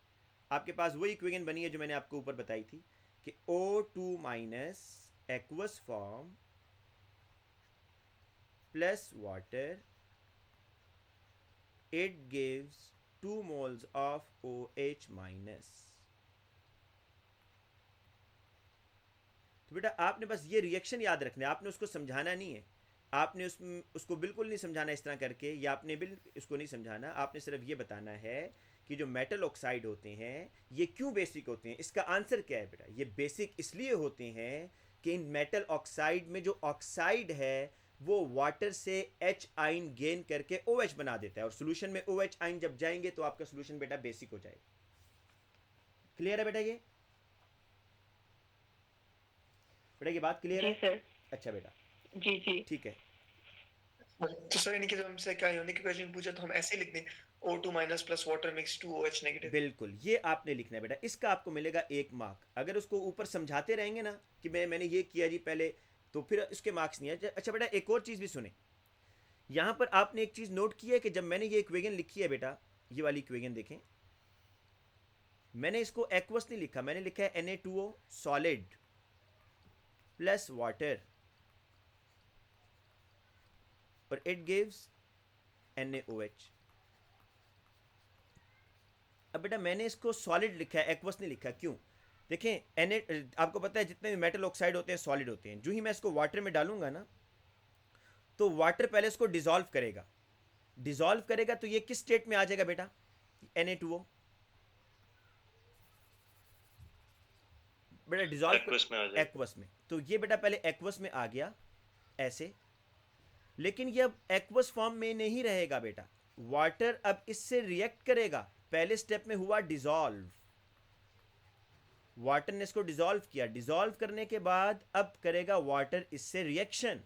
आपके पास वही इक्वेशन बनी है जो मैंने आपको ऊपर बताई थी कि O2- aqueous form plus water, it gives 2 moles of OH-। तो बेटा आपने बस ये रिएक्शन याद रखना है, आपने उसको समझाना नहीं है, आपने उसको बिल्कुल नहीं समझाना इस तरह करके, या आपने इसको नहीं समझाना, आपने सिर्फ ये बताना है कि जो मेटल ऑक्साइड होते हैं ये क्यों बेसिक होते हैं। इसका आंसर क्या है बेटा, ये बेसिक इसलिए होते हैं कि इन मेटल ऑक्साइड में जो ऑक्साइड है वो वाटर से H आइन गेन करके OH बना देता है, और सोल्यूशन में OH आइन जब जाएंगे तो आपका सोल्यूशन बेटा बेसिक हो जाएगा। क्लियर है बेटा ये? बेटा ये बात क्लियर है? जी सर। अच्छा बेटा, जी जी ठीक है। तो सर यानी कि जब हमसे क्या यूनिक इक्वेशन पूछा तो हम ऐसे लिख दें O2- plus water mix 2OH-। बिल्कुल, ये आपने लिखना है बेटा, इसका आपको मिलेगा 1 मार्क। अगर उसको ऊपर समझाते रहेंगे ना कि मैंने ये किया जी पहले, तो फिर इसके मार्क्स नहीं है। अच्छा बेटा एक और चीज़ भी सुने, यहाँ पर आपने एक चीज़ नोट की है कि जब मैंने ये इक्वेशन लिखी है बेटा, ये वाली इक्वेशन देखें, मैंने इसको एक्वस नहीं लिखा, मैंने लिखा है Na2O सॉलिड प्लस वाटर और इट गिव्स NaOH। अब बेटा मैंने इसको सॉलिड लिखा है, एक्वस नहीं लिखा, क्यों? देखें आपको पता है जितने भी मेटल ऑक्साइड होते हैं सॉलिड होते हैं, जो ही मैं इसको वाटर में डालूंगा ना तो वाटर पहले इसको डिसॉल्व करेगा, डिसॉल्व करेगा तो ये किस स्टेट में आ जाएगा बेटा, Na2O बेटा डिसॉल्व एक्वस में आ जाएगा। एक्वस में, तो ये बेटा पहले एक्वस में आ गया ऐसे, लेकिन ये अब एक्वस फॉर्म में नहीं रहेगा बेटा, वाटर अब इससे रिएक्ट करेगा। पहले स्टेप में हुआ डिसॉल्व, वाटर ने इसको डिसॉल्व किया, डिसॉल्व करने के बाद अब करेगा वाटर इससे रिएक्शन,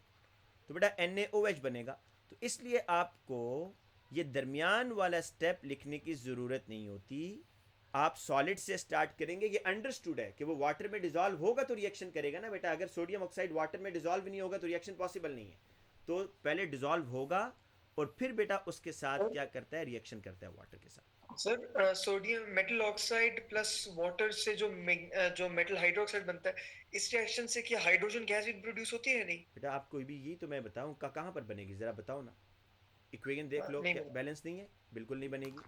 तो बेटा NaOH बनेगा। तो इसलिए आपको ये दरमियान वाला स्टेप लिखने की ज़रूरत नहीं होती, आप सॉलिड से स्टार्ट करेंगे। ये अंडरस्टूड है कि वो वाटर में डिसॉल्व होगा तो रिएक्शन करेगा ना बेटा, अगर सोडियम ऑक्साइड वाटर में डिसॉल्व नहीं होगा तो रिएक्शन पॉसिबल नहीं है। तो पहले डिसॉल्व होगा और फिर बेटा उसके साथ क्या करता है, रिएक्शन करता है वाटर के साथ। Sir sodium metal oxide plus water से जो मेटल हाइड्रोक्साइड बनता है, इस रिएक्शन से क्या हाइड्रोजन गैस भी प्रोड्यूस होती है नहीं? बेटा आप कोई भी यही तो मैं बताऊं कहाँ पर बनेगी, ज़रा बताओ ना, इक्वेशन देख लो, नहीं बैलेंस नहीं है, बिल्कुल नहीं बनेगी।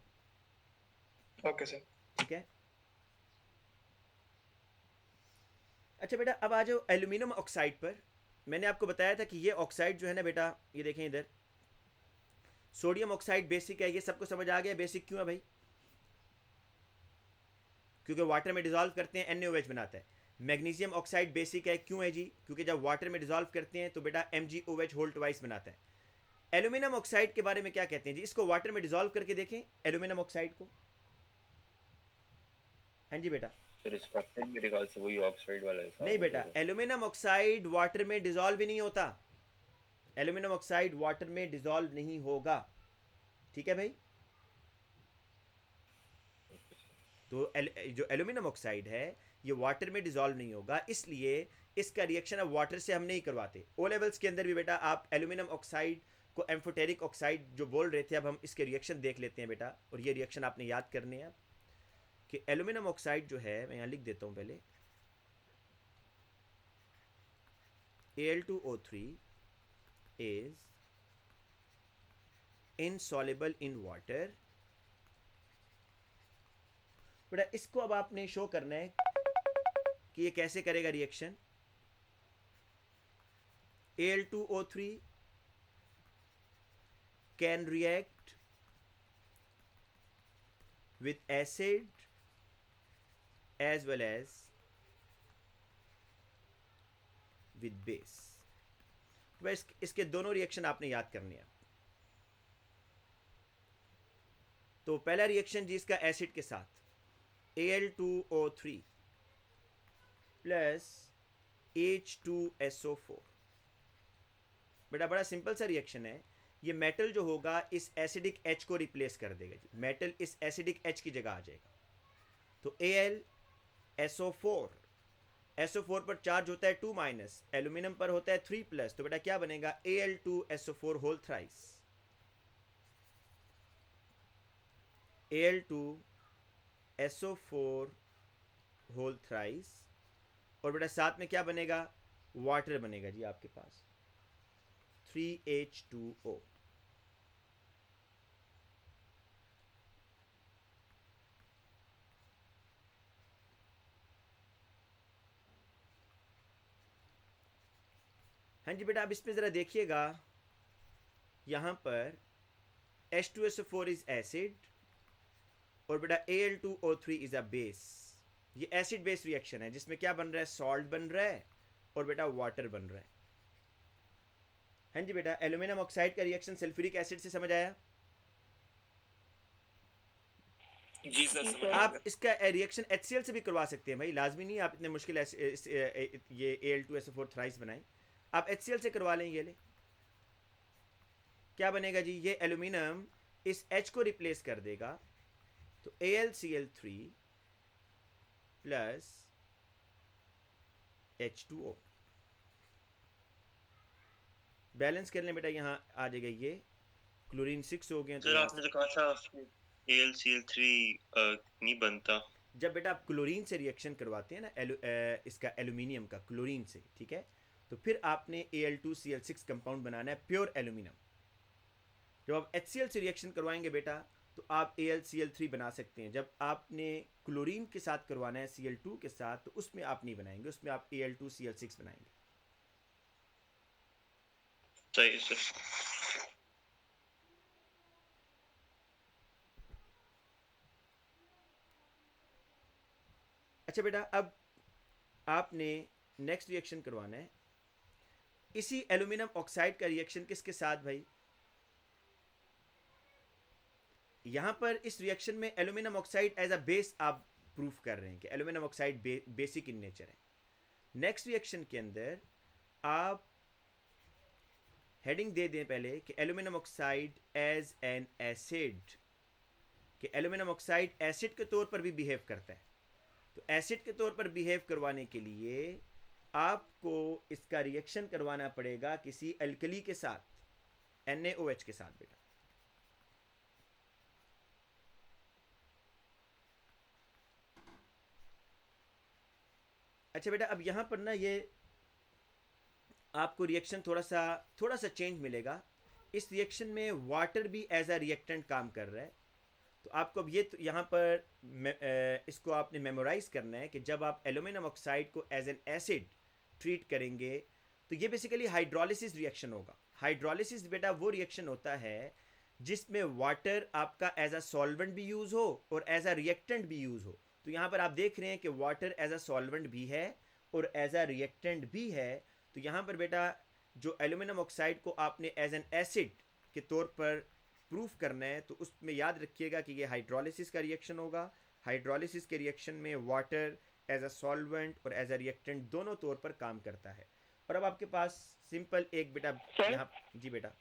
ओके सर, ठीक है। अच्छा बेटा अब आ जाओ एल्यूमिनियम ऑक्साइड पर। मैंने आपको बताया था कि ये ऑक्साइड जो है ना बेटा, ये देखें इधर, सोडियम ऑक्साइड बेसिक है, ये सबको समझ आ गया बेसिक क्यों है भाई, क्योंकि वाटर में डिसॉल्व करते हैं NaOH बनाता है। मैग्नीशियम ऑक्साइड बेसिक है, क्यों है जी, क्योंकि जब वाटर में डिसॉल्व करते हैं तो बेटा MgOH होल ट्वाइस बनाता है। एल्यूमिनियम ऑक्साइड के बारे में क्या कहते हैं जी, इसको वाटर में डिसॉल्व करके देखें एल्यूमिनियम ऑक्साइड को। हाँ जी बेटा। फिर स्ट्रक्चर मेरे ख्याल से वही ऑक्साइड वाला है। नहीं बेटा, एल्यूमिनियम ऑक्साइड वाटर में डिसॉल्व ही नहीं होता, एल्यूमिनियम ऑक्साइड वाटर में डिसॉल्व नहीं होगा, ठीक है भाई। तो जो एल्यूमिनियम ऑक्साइड है ये वाटर में डिसॉल्व नहीं होगा, इसलिए इसका रिएक्शन अब वाटर से हम नहीं करवाते। ओ लेवल्स के अंदर भी बेटा आप एल्यूमिनियम ऑक्साइड को एम्फोटेरिक ऑक्साइड जो बोल रहे थे, अब हम इसके रिएक्शन देख लेते हैं बेटा, और ये रिएक्शन आपने याद करने हैं कि एल्यूमिनियम ऑक्साइड जो है, मैं यहाँ लिख देता हूँ पहले, Al2O3 is insoluble in water। बेटा इसको अब आपने शो करना है कि ये कैसे करेगा reaction. Al2O3 can react with acid as well as with base। तो बस इसके दोनों रिएक्शन आपने याद करने हैं। तो पहला रिएक्शन जी इसका एसिड के साथ Al2O3 प्लस H2SO4। बेटा बड़ा सिंपल सा रिएक्शन है। ये मेटल जो होगा इस एसिडिक H को रिप्लेस कर देगा जी। मेटल इस एसिडिक H की जगह आ जाएगा। तो AlSO4, SO4 पर चार्ज होता है 2 माइनस, एल्यूमिनियम पर होता है 3 प्लस। तो बेटा क्या बनेगा Al2SO4 whole thrice. Al2SO4 whole thrice. और बेटा साथ में क्या बनेगा, वाटर बनेगा जी आपके पास 3H2O। हाँ जी बेटा अब इसमें ज़रा देखिएगा, यहाँ पर H2SO4 इज एसिड और बेटा Al2O3 इज अ बेस। ये एसिड बेस रिएक्शन है जिसमें क्या बन रहा है, सॉल्ट बन रहा है और बेटा वाटर बन रहा है। हाँ जी बेटा एल्यूमिनियम ऑक्साइड का रिएक्शन सल्फ्यूरिक एसिड से समझ आया। जी सर, समझ गया। आप इसका रिएक्शन HCl से भी करवा सकते हैं भाई, लाजमी नहीं आप इतने मुश्किल ये Al2SO4 थ्राइस बनाएं, आप HCl से करवा लें। ये ले क्या बनेगा जी, ये एल्यूमिनियम इस H को रिप्लेस कर देगा। तो AlCl3 प्लस H2O बैलेंस कर लें बेटा, यहाँ आ जाएगा ये क्लोरीन 6 हो गए। सर आपने तो कहा था AlCl3 नहीं बनता। जब बेटा आप क्लोरीन से रिएक्शन करवाते हैं ना इसका एल्यूमिनियम का क्लोरीन से, ठीक है, तो फिर आपने Al2Cl6 कंपाउंड बनाना है प्योर एल्यूमिनियम। जब आप HCl से रिएक्शन करवाएंगे बेटा तो आप AlCl3 बना सकते हैं। जब आपने क्लोरीन के साथ करवाना है Cl2 के साथ तो उसमें आप नहीं बनाएंगे, उसमें आप Al2Cl6 बनाएंगे। सही सर। अच्छा बेटा अब आपने नेक्स्ट रिएक्शन करवाना है इसी एल्यूमिनियम ऑक्साइड का रिएक्शन किसके साथ भाई, यहां पर इस रिएक्शन में aluminium oxide as a base आप प्रूफ कर रहे हैं कि aluminium oxide basic in nature है। नेक्स्ट रिएक्शन के अंदर आप हेडिंग दे दें पहले कि aluminium oxide as an acid, कि एल्यूमिनियम ऑक्साइड एसिड के तौर पर भी बिहेव करता है। तो एसिड के तौर पर बिहेव करवाने के लिए आपको इसका रिएक्शन करवाना पड़ेगा किसी अल्कली के साथ, NaOH के साथ बेटा। अच्छा बेटा अब यहां पर ना ये आपको रिएक्शन थोड़ा सा चेंज मिलेगा। इस रिएक्शन में वाटर भी एज अ रिएक्टेंट काम कर रहा है। तो आपको अब ये तो यहाँ पर इसको आपने मेमोराइज करना है कि जब आप एल्यूमिनियम ऑक्साइड को एज एन एसिड ट्रीट करेंगे तो ये बेसिकली हाइड्रोलिसिस रिएक्शन होगा। हाइड्रोलिसिस बेटा वो रिएक्शन होता है जिसमें वाटर आपका एज अ सॉल्वेंट भी यूज़ हो और एज अ रिएक्टेंट भी यूज़ हो। तो यहाँ पर आप देख रहे हैं कि वाटर एज अ सॉल्वेंट भी है और एज अ रिएक्टेंट भी है। तो यहाँ पर बेटा जो एल्यूमिनियम ऑक्साइड को आपने एज एन एसिड के तौर पर प्रूफ करना है तो उसमें याद रखिएगा कि ये हाइड्रोलिसिस का रिएक्शन होगा। हाइड्रोलिसिस के रिएक्शन में वाटर एज अ सॉल्वेंट और एज अ रिएक्टेंट दोनों तौर पर काम करता है। और अब आपके पास सिंपल एक बेटा यहाँ, जी बेटा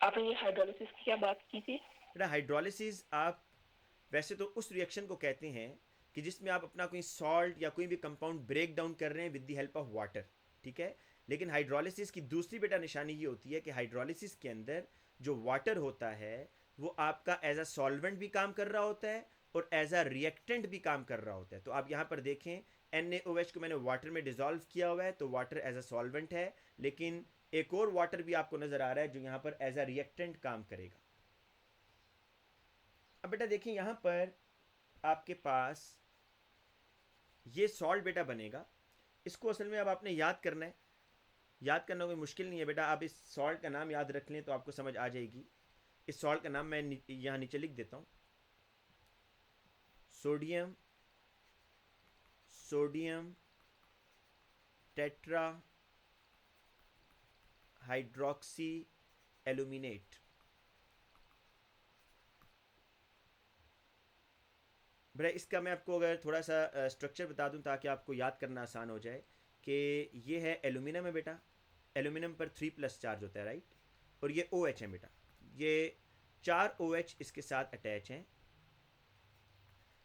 आपने ये हाइड्रोलिसिस की क्या बात की थी? बेटा हाइड्रोलिसिस आप वैसे तो उस रिएक्शन को कहते हैं कि जिसमें आप अपना कोई सॉल्ट या कोई भी कंपाउंड ब्रेक डाउन कर रहे हैं with the help of water, ठीक है। लेकिन हाइड्रोलिसिस की दूसरी बेटा निशानी ये होती है कि हाइड्रोलिसिस के अंदर जो वाटर होता है वो आपका एज अ सॉल्वेंट भी काम कर रहा होता है और एज अ रिएक्टेंट भी काम कर रहा होता है। तो आप यहाँ पर देखें NaOH को मैंने वाटर में डिसॉल्व किया हुआ है, तो वाटर एज अ सॉल्वेंट है, लेकिन एक और वाटर भी आपको नज़र आ रहा है जो यहाँ पर एज अ रिएक्टेंट काम करेगा। अब बेटा देखिए यहाँ पर आपके पास ये सॉल्ट बेटा बनेगा। इसको असल में अब आपने याद करना है, याद करना कोई मुश्किल नहीं है बेटा। आप इस सॉल्ट का नाम याद रख लें तो आपको समझ आ जाएगी। इस सॉल्ट का नाम मैं यहाँ नीचे लिख देता हूँ, सोडियम टेट्रा हाइड्रोक्सी एल्यूमिनेट। बेटा इसका मैं आपको अगर थोड़ा सा स्ट्रक्चर बता दूं ताकि आपको याद करना आसान हो जाए कि ये है एल्यूमिनियम है बेटा, एल्यूमिनियम पर 3+ चार्ज होता है, राइट, और ये OH है बेटा, ये 4 OH इसके साथ अटैच हैं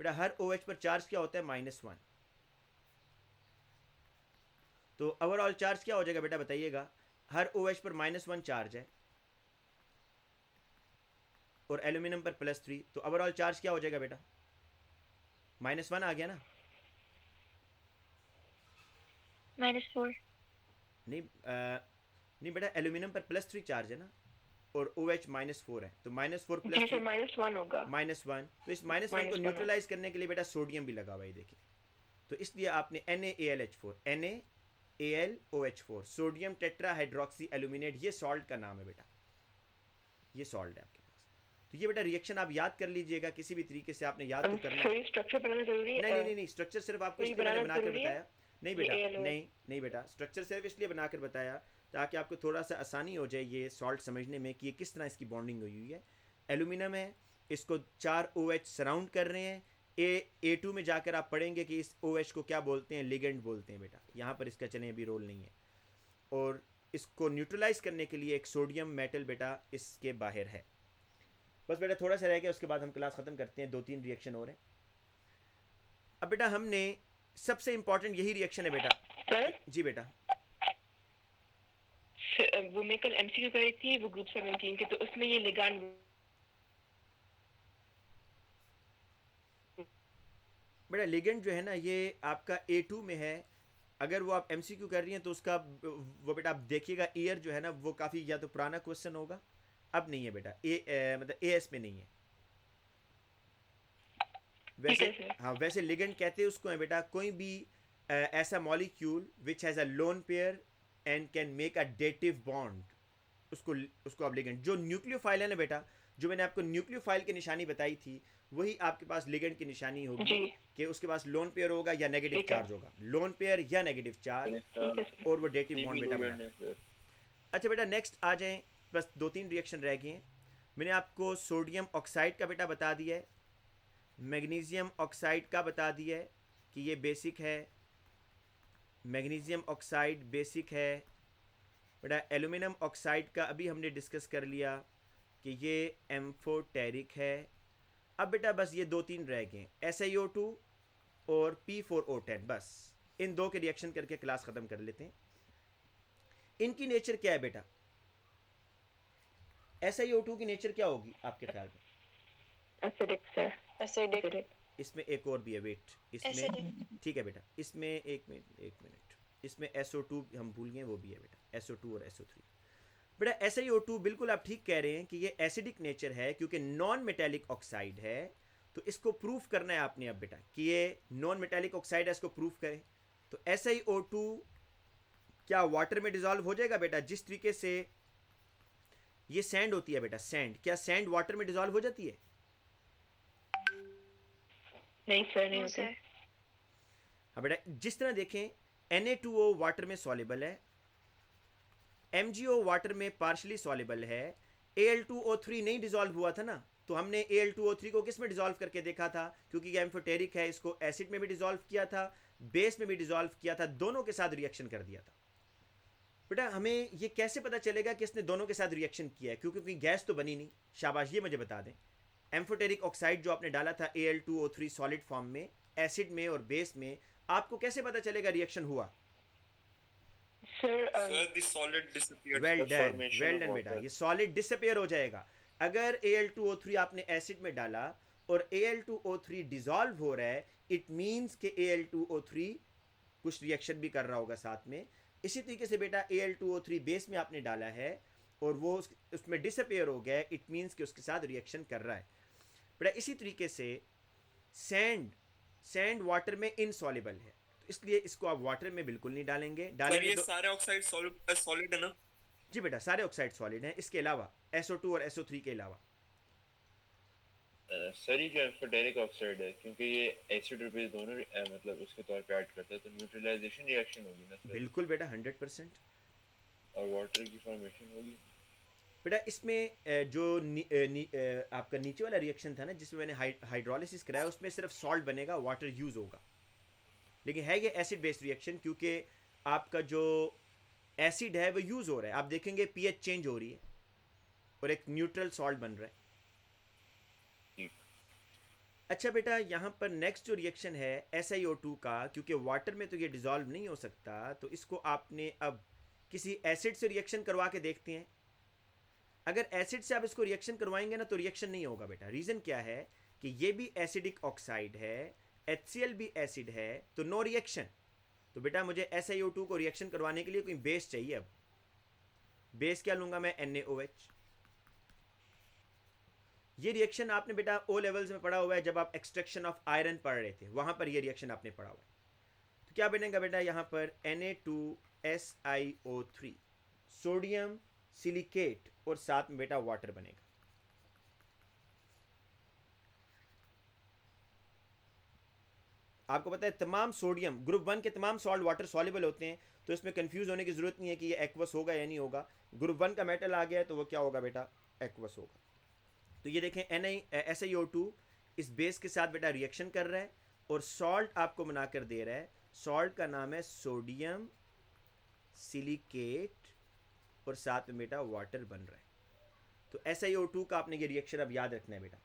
बेटा। हर OH पर चार्ज क्या होता है? -1। तो ओवरऑल चार्ज क्या हो जाएगा बेटा बताइएगा? हर OH पर -1 चार्ज है और एल्यूमिनियम पर +3, तो ओवरऑल चार्ज क्या हो जाएगा बेटा? -1 आ गया ना? -4। नहीं बेटा, एल्यूमिनियम पर +3 चार्ज है ना और OH -4 है, तो -4 जी +3 सर -1 होगा। -1। तो इस -1 को न्यूट्रलाइज करने के लिए बेटा सोडियम भी लगा हुआ है, देखिए। तो इसलिए आपने NaAlH4 NaAlOH4 सोडियम टेट्राहाइड्रोक्सी एल्यूमिनेट, ये सॉल्ट का नाम है बेटा, ये सॉल्ट है आपके पास। तो ये बेटा रिएक्शन आप याद कर लीजिएगा, किसी भी तरीके से आपने याद तो करना है। स्ट्रक्चर बनाना जरूरी है? नहीं, स्ट्रक्चर सिर्फ आपको इसलिए मैंने बनाकर बताया, नहीं बेटा, नहीं बेटा, स्ट्रक्चर सिर्फ इसलिए बनाकर बताया ताकि आपको थोड़ा सा आसानी हो जाए ये सॉल्ट समझने में कि ये किस तरह इसकी बॉन्डिंग हुई है। एल्यूमिनियम है, इसको 4 OH सराउंड कर रहे हैं। A2 में जाकर आप पढ़ेंगे कि इस OH को क्या बोलते हैं, लिगेंड बोलते हैं बेटा। यहाँ पर इसका चलें अभी रोल नहीं है। और इसको न्यूट्रलाइज करने के लिए एक सोडियम मेटल बेटा इसके बाहर है। बस बेटा थोड़ा सा रह गया, उसके बाद हम क्लास ख़त्म करते हैं। 2-3 रिएक्शन और हैं। अब बेटा हमने सबसे इंपॉर्टेंट यही रिएक्शन है बेटा। सर जी बेटा, वो मैं कल MCQ कर रही थी, वो ग्रुप 17 के, तो उसमें ये लिगांड बेटा लिगेंड जो है ना ये आपका A2 में है। अगर वो आप MCQ कर रही हैं तो उसका वो बेटा आप देखिएगा ईयर जो है ना वो काफ़ी या तो पुराना क्वेश्चन होगा, अब नहीं है बेटा। मतलब AS में नहीं है वैसे। हाँ, वैसे लिगेंड कहते हैं उसको है बेटा कोई भी ऐसा molecule which has a lone pair and can make a dative bond, उसको आप लिगेंड। जो न्यूक्लियोफाइल है ना बेटा, जो मैंने आपको न्यूक्लियोफाइल की निशानी बताई थी, वही आपके पास लिगेंड की निशानी होगी कि उसके पास लोन पेयर होगा या नेगेटिव चार्ज होगा, लोन पेयर या नेगेटिव चार्ज, और वो डेटिव बॉन्ड बेटा बना। अच्छा बेटा नेक्स्ट आ जाएं, बस 2-3 रिएक्शन रह गए हैं। मैंने आपको सोडियम ऑक्साइड का बेटा बता दिया है, मैग्नीशियम ऑक्साइड का बता दिया है कि ये बेसिक है, मैग्नीशियम ऑक्साइड बेसिक है बेटा। एल्यूमिनियम ऑक्साइड का अभी हमने डिस्कस कर लिया कि ये एम्फोटेरिक है। अब बेटा बस ये 2-3 रह गए, SiO2 और P4O10, बस इन 2 के रिएक्शन करके क्लास ख़त्म कर लेते हैं। इनकी नेचर क्या है बेटा? SiO2 की नेचर क्या होगी आपके ख्याल में? Acidic sir, acidic. इसमें एक और भी है, वेट, इसमें ठीक है बेटा, इसमें एक मिनट, इसमें SO2 हम भूल गए, वो भी है बेटा, SO2 और SO3 बेटा। SiO2 बिल्कुल आप ठीक कह रहे हैं कि ये एसिडिक नेचर है क्योंकि नॉन मेटेलिक ऑक्साइड है। तो इसको प्रूफ करना है आपने अब बेटा कि ये नॉन मेटेलिक ऑक्साइड है, इसको प्रूफ करें। तो SiO2 क्या वाटर में डिजॉल्व हो जाएगा बेटा? जिस तरीके से ये सैंड होती है बेटा, सैंड, क्या सैंड वाटर में डिजॉल्व हो जाती है? नहीं सर, नहीं होते। हाँ बेटा, जिस तरह देखें Na2O वाटर में सॉल्युबल है, MgO वाटर में पार्शली सॉल्युबल है, Al2O3 नहीं डिजॉल्व हुआ था ना, तो हमने Al2O3 को किस में डिजॉल्व करके देखा था? क्योंकि ये एम्फोटेरिक है, इसको एसिड में भी डिजॉल्व किया था, बेस में भी डिजॉल्व किया था, दोनों के साथ रिएक्शन कर दिया था बेटा। हमें ये कैसे पता चलेगा कि इसने दोनों के साथ रिएक्शन किया है? क्योंकि गैस तो बनी नहीं। शाबाश, ये मुझे बता दें, एम्फोटेरिक ऑक्साइड जो आपने डाला था Al2O3 सॉलिड फॉर्म में, एसिड में और बेस में, आपको कैसे पता चलेगा रिएक्शन हुआ? Sir the solid disappeared. Well done बेटा, ये सॉलिड डिसअपियर हो जाएगा। अगर Al2O3 आपने एसिड में डाला और Al2O3 डिजॉल्व हो रहा है, इट मीन्स कि Al2O3 कुछ रिएक्शन भी कर रहा होगा साथ में। इसी तरीके से बेटा Al2O3 बेस में आपने डाला है और वो उसमें डिसअपेयर हो गया है, इट मीन्स कि उसके साथ रिएक्शन कर रहा है बेटा। इसी तरीके से सैंड वाटर में इनसॉल्युबल है, तो इसलिए इसको आप वाटर में बिल्कुल नहीं डालेंगे। सर डालेंगे ये तो सारे ऑक्साइड सॉलिड है ना? जी बेटा सारे ऑक्साइड सॉलिड हैं, इसके अलावा SO2 और SO3 के अलावा। सर ये जो एम्फोटेरिक ऑक्साइड है, क्योंकि ये एसिड और बेस दोनों मतलब उसके तौर पे ऐड करता है, तो न्यूट्रलाइजेशन रिएक्शन होगी ना सर? बिल्कुल बेटा 100%। और वाटर की फॉर्मेशन होगी। बेटा इसमें जो आपका नीचे वाला रिएक्शन था ना, जिसमें मैंने हाइड्रोलिसिस कराया, उसमें सिर्फ सॉल्ट बनेगा, वाटर यूज़ होगा। लेकिन है ये एसिड बेस्ड रिएक्शन, क्योंकि आपका जो एसिड है वो यूज़ हो रहा है। आप देखेंगे पीएच चेंज हो रही है और एक न्यूट्रल सॉल्ट बन रहा है। अच्छा बेटा, यहाँ पर नेक्स्ट जो रिएक्शन है SiO2 का, क्योंकि वाटर में तो ये डिज़ोल्व नहीं हो सकता, तो इसको आपने अब किसी एसिड से रिएक्शन करवा के देखते हैं। अगर एसिड से आप इसको रिएक्शन करवाएंगे ना तो रिएक्शन नहीं होगा बेटा। रीज़न क्या है कि ये भी एसिडिक ऑक्साइड है, HCl भी एसिड है, तो नो रिएक्शन। तो बेटा मुझे SiO2 को रिएक्शन करवाने के लिए कोई बेस चाहिए। अब बेस क्या लूँगा मैं? NaOH। ये रिएक्शन आपने बेटा O लेवल्स में पढ़ा हुआ है, जब आप एक्सट्रैक्शन ऑफ आयरन पढ़ रहे थे, वहाँ पर ये रिएक्शन आपने पढ़ा हुआ है। तो क्या बनेगा बेटा यहाँ पर? Na2SiO3, सोडियम सिलिकेट और साथ में बेटा वाटर बनेगा। आपको पता है तमाम सोडियम ग्रुप 1 के तमाम सॉल्ट वाटर सॉल्युबल होते हैं, तो इसमें कंफ्यूज होने की ज़रूरत नहीं है कि ये एक्वस होगा या नहीं होगा। ग्रुप 1 का मेटल आ गया है तो वो क्या होगा बेटा? एक्वस होगा। तो ये देखें SiO2 इस बेस के साथ बेटा रिएक्शन कर रहा है और सॉल्ट आपको बनाकर दे रहा है। सॉल्ट का नाम है सोडियम सिलिकेट और साथ में बेटा वाटर बन रहा है। तो SiO2 का आपने ये रिएक्शन अब याद रखना है बेटा।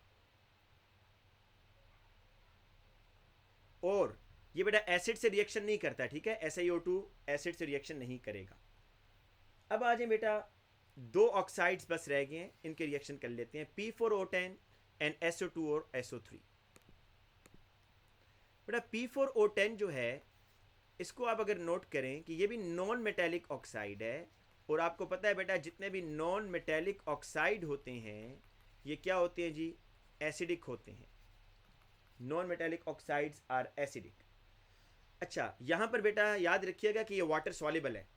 और ये बेटा एसिड से रिएक्शन नहीं करता, ठीक है? SiO2 एसिड से रिएक्शन नहीं करेगा। अब आ जाए बेटा, दो ऑक्साइड्स बस रह गए हैं, इनके रिएक्शन कर लेते हैं। P4O10 एंड SO2 और SO3। बेटा P4O10 जो है, इसको आप अगर नोट करें कि ये भी नॉन मेटेलिक ऑक्साइड है, और आपको पता है बेटा जितने भी नॉन मेटेलिक ऑक्साइड होते हैं ये क्या होते हैं जी? एसिडिक होते हैं। Non metallic oxides are acidic. अच्छा, यहां पर बेटा याद रखिएगा कि ये वाटर सॉल्युबल है।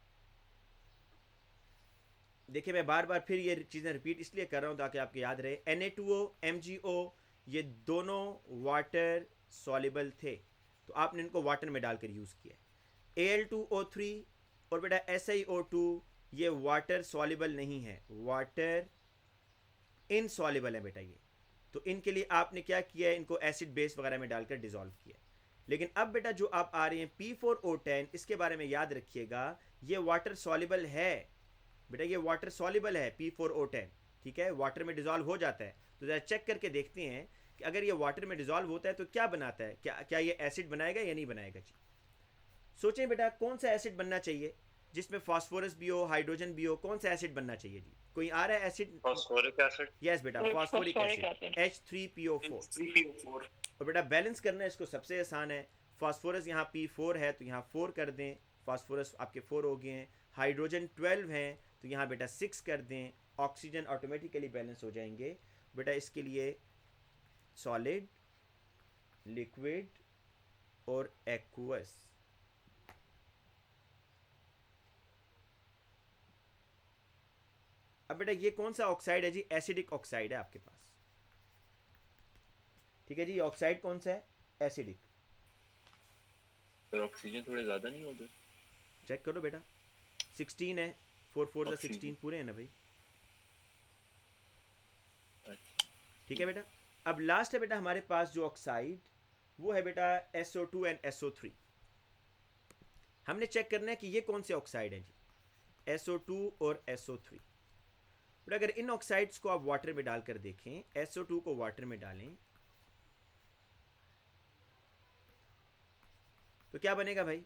देखिए मैं बार बार फिर ये चीज़ें रिपीट इसलिए कर रहा हूं ताकि आपको याद रहे। Na2O MgO ये दोनों वाटर सॉल्युबल थे, तो आपने इनको वाटर में डालकर यूज़ किया। Al2O3 और बेटा SiO2 ये वाटर सॉल्युबल नहीं है, वाटर इनसॉल्युबल है बेटा ये। तो इनके लिए आपने क्या किया है? इनको एसिड बेस वगैरह में डालकर डिसॉल्व किया। लेकिन अब बेटा जो आप आ रहे हैं P4O10, इसके बारे में याद रखिएगा ये वाटर सॉल्युबल है बेटा, ये वाटर सॉल्युबल है P4O10, ठीक है? वाटर में डिसॉल्व हो जाता है। तो ज़रा चेक करके देखते हैं कि अगर ये वाटर में डिसॉल्व होता है तो क्या बनाता है, क्या ये एसिड बनाएगा या नहीं बनाएगा जी? सोचें बेटा कौन सा एसिड बनना चाहिए जिसमें फास्फोरस भी हो, हाइड्रोजन भी हो? कौन सा एसिड बनना चाहिए जी? कोई आ रहा है एसिड? Phosphoric acid. यस बेटा, फास्फोरिक एसिड H3PO4। P4। और बेटा बैलेंस करना है इसको सबसे आसान है। फास्फोरस यहाँ P4 है तो यहाँ 4 कर दें, फास्फोरस आपके 4 हो गए हैं। हाइड्रोजन 12 हैं तो यहाँ बेटा 6 कर दें, ऑक्सीजन ऑटोमेटिकली बैलेंस हो जाएंगे। बेटा इसके लिए सॉलिड, लिक्विड और एक्वस। अब बेटा ये कौन सा ऑक्साइड है जी? एसिडिक ऑक्साइड है आपके पास, ठीक है जी? ऑक्साइड कौन सा है? एसिडिक। पर ऑक्सीजन थोड़े ज्यादा नहीं होते? चेक करो बेटा, 16 है, 4 4 16 पूरे हैं ना भाई? ठीक है बेटा। अब लास्ट है बेटा हमारे पास जो ऑक्साइड, वो है बेटा SO2 एंड SO3। हमने चेक करना है कि ये कौन से ऑक्साइड हैं जी? SO2 और SO3। बट अगर इन ऑक्साइड्स को आप वाटर में डालकर देखें, SO2 को वाटर में डालें तो क्या बनेगा भाई?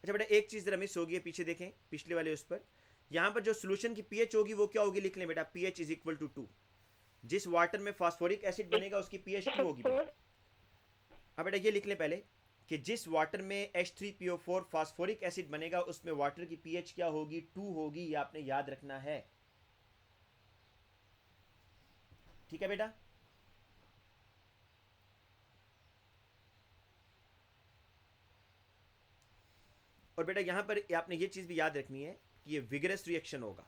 अच्छा बेटा एक चीज़ जरा मिस हो गई है, पीछे देखें पिछले वाले उस पर। यहाँ पर जो सोल्यूशन की pH होगी वो क्या होगी, लिख लें बेटा, pH इज इक्वल टू 2। जिस वाटर में फास्फोरिक एसिड बनेगा उसकी pH 2 होगी बेटा। अब बेटा ये लिख लें पहले कि जिस वाटर में H3PO4 फास्फोरिक एसिड बनेगा उसमें वाटर की pH क्या होगी, 2 होगी। ये आपने याद रखना है, ठीक है बेटा। और बेटा यहां पर आपने ये चीज भी याद रखनी है कि ये विगरस रिएक्शन होगा।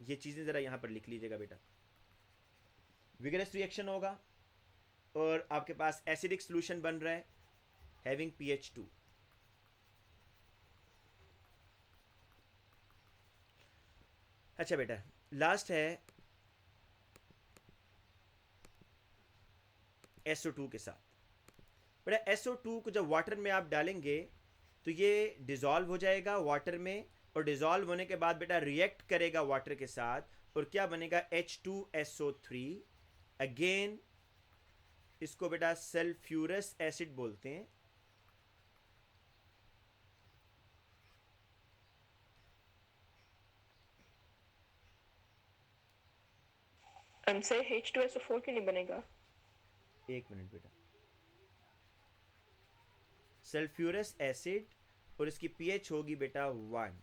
ये चीजें जरा यहां पर लिख लीजिएगा बेटा, विगरस रिएक्शन होगा और आपके पास एसिडिक सॉल्यूशन बन रहा है हैविंग pH 2। अच्छा बेटा लास्ट है SO2 के साथ। बेटा SO2 को जब वाटर में आप डालेंगे तो ये डिज़ोल्व हो जाएगा वाटर में, और डिज़ोल्व होने के बाद बेटा रिएक्ट करेगा वाटर के साथ और क्या बनेगा, H2SO3। अगेन इसको बेटा सल्फ्यूरस एसिड बोलते हैं। हमसे H2SO4 क्यों नहीं बनेगा? एक मिनट बेटा, सल्फ्यूरस एसिड और इसकी pH होगी बेटा 1।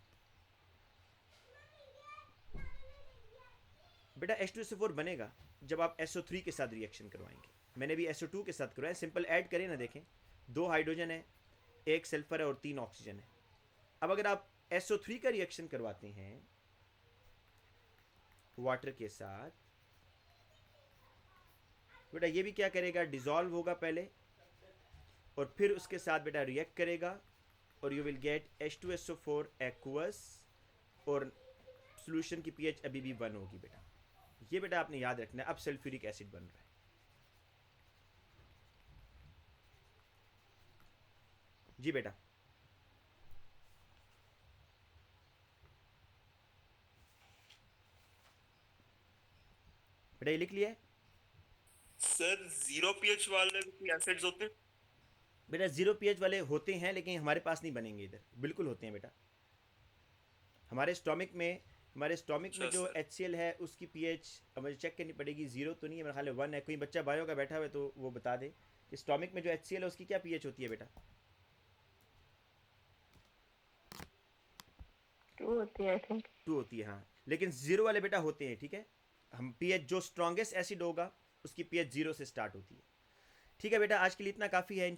बेटा H2SO4 बनेगा जब आप SO3 के साथ रिएक्शन करवाएंगे। मैंने भी SO2 के साथ करवाया, सिंपल ऐड करें ना, देखें 2 हाइड्रोजन है, 1 सल्फर है और 3 ऑक्सीजन है। अब अगर आप SO3 का रिएक्शन करवाते हैं वाटर के साथ, बेटा ये भी क्या करेगा, डिसॉल्व होगा पहले और फिर उसके साथ बेटा रिएक्ट करेगा और you will get H2SO4 aqueous और सॉल्यूशन की pH अभी भी 1 होगी बेटा। ये बेटा आपने याद रखना है। अब सल्फ्यूरिक एसिड बन रहा है। जी बेटा, बेटा ये लिख लिया है सर 0 pH वाले भी एसिड्स होते हैं? बेटा 0 pH वाले होते हैं लेकिन हमारे पास नहीं बनेंगे इधर, बिल्कुल होते हैं बेटा। हमारे स्टोमिक में जो HCl है उसकी pH मुझे चेक करनी पड़ेगी, 0 तो नहीं है मेरे ख्याल में, 1 है। कोई बच्चा बायो का बैठा हुआ है तो वो बता दे कि स्टोमिक में जो HCl है उसकी क्या pH होती है बेटा। 2 होती है आई थिंक। 2 होती है हाँ, लेकिन 0 वाले बेटा होते हैं, ठीक है। हम pH जो स्ट्रॉन्गेस्ट एसिड होगा उसकी pH 0 से स्टार्ट होती है, ठीक है बेटा। आज के लिए इतना काफ़ी है।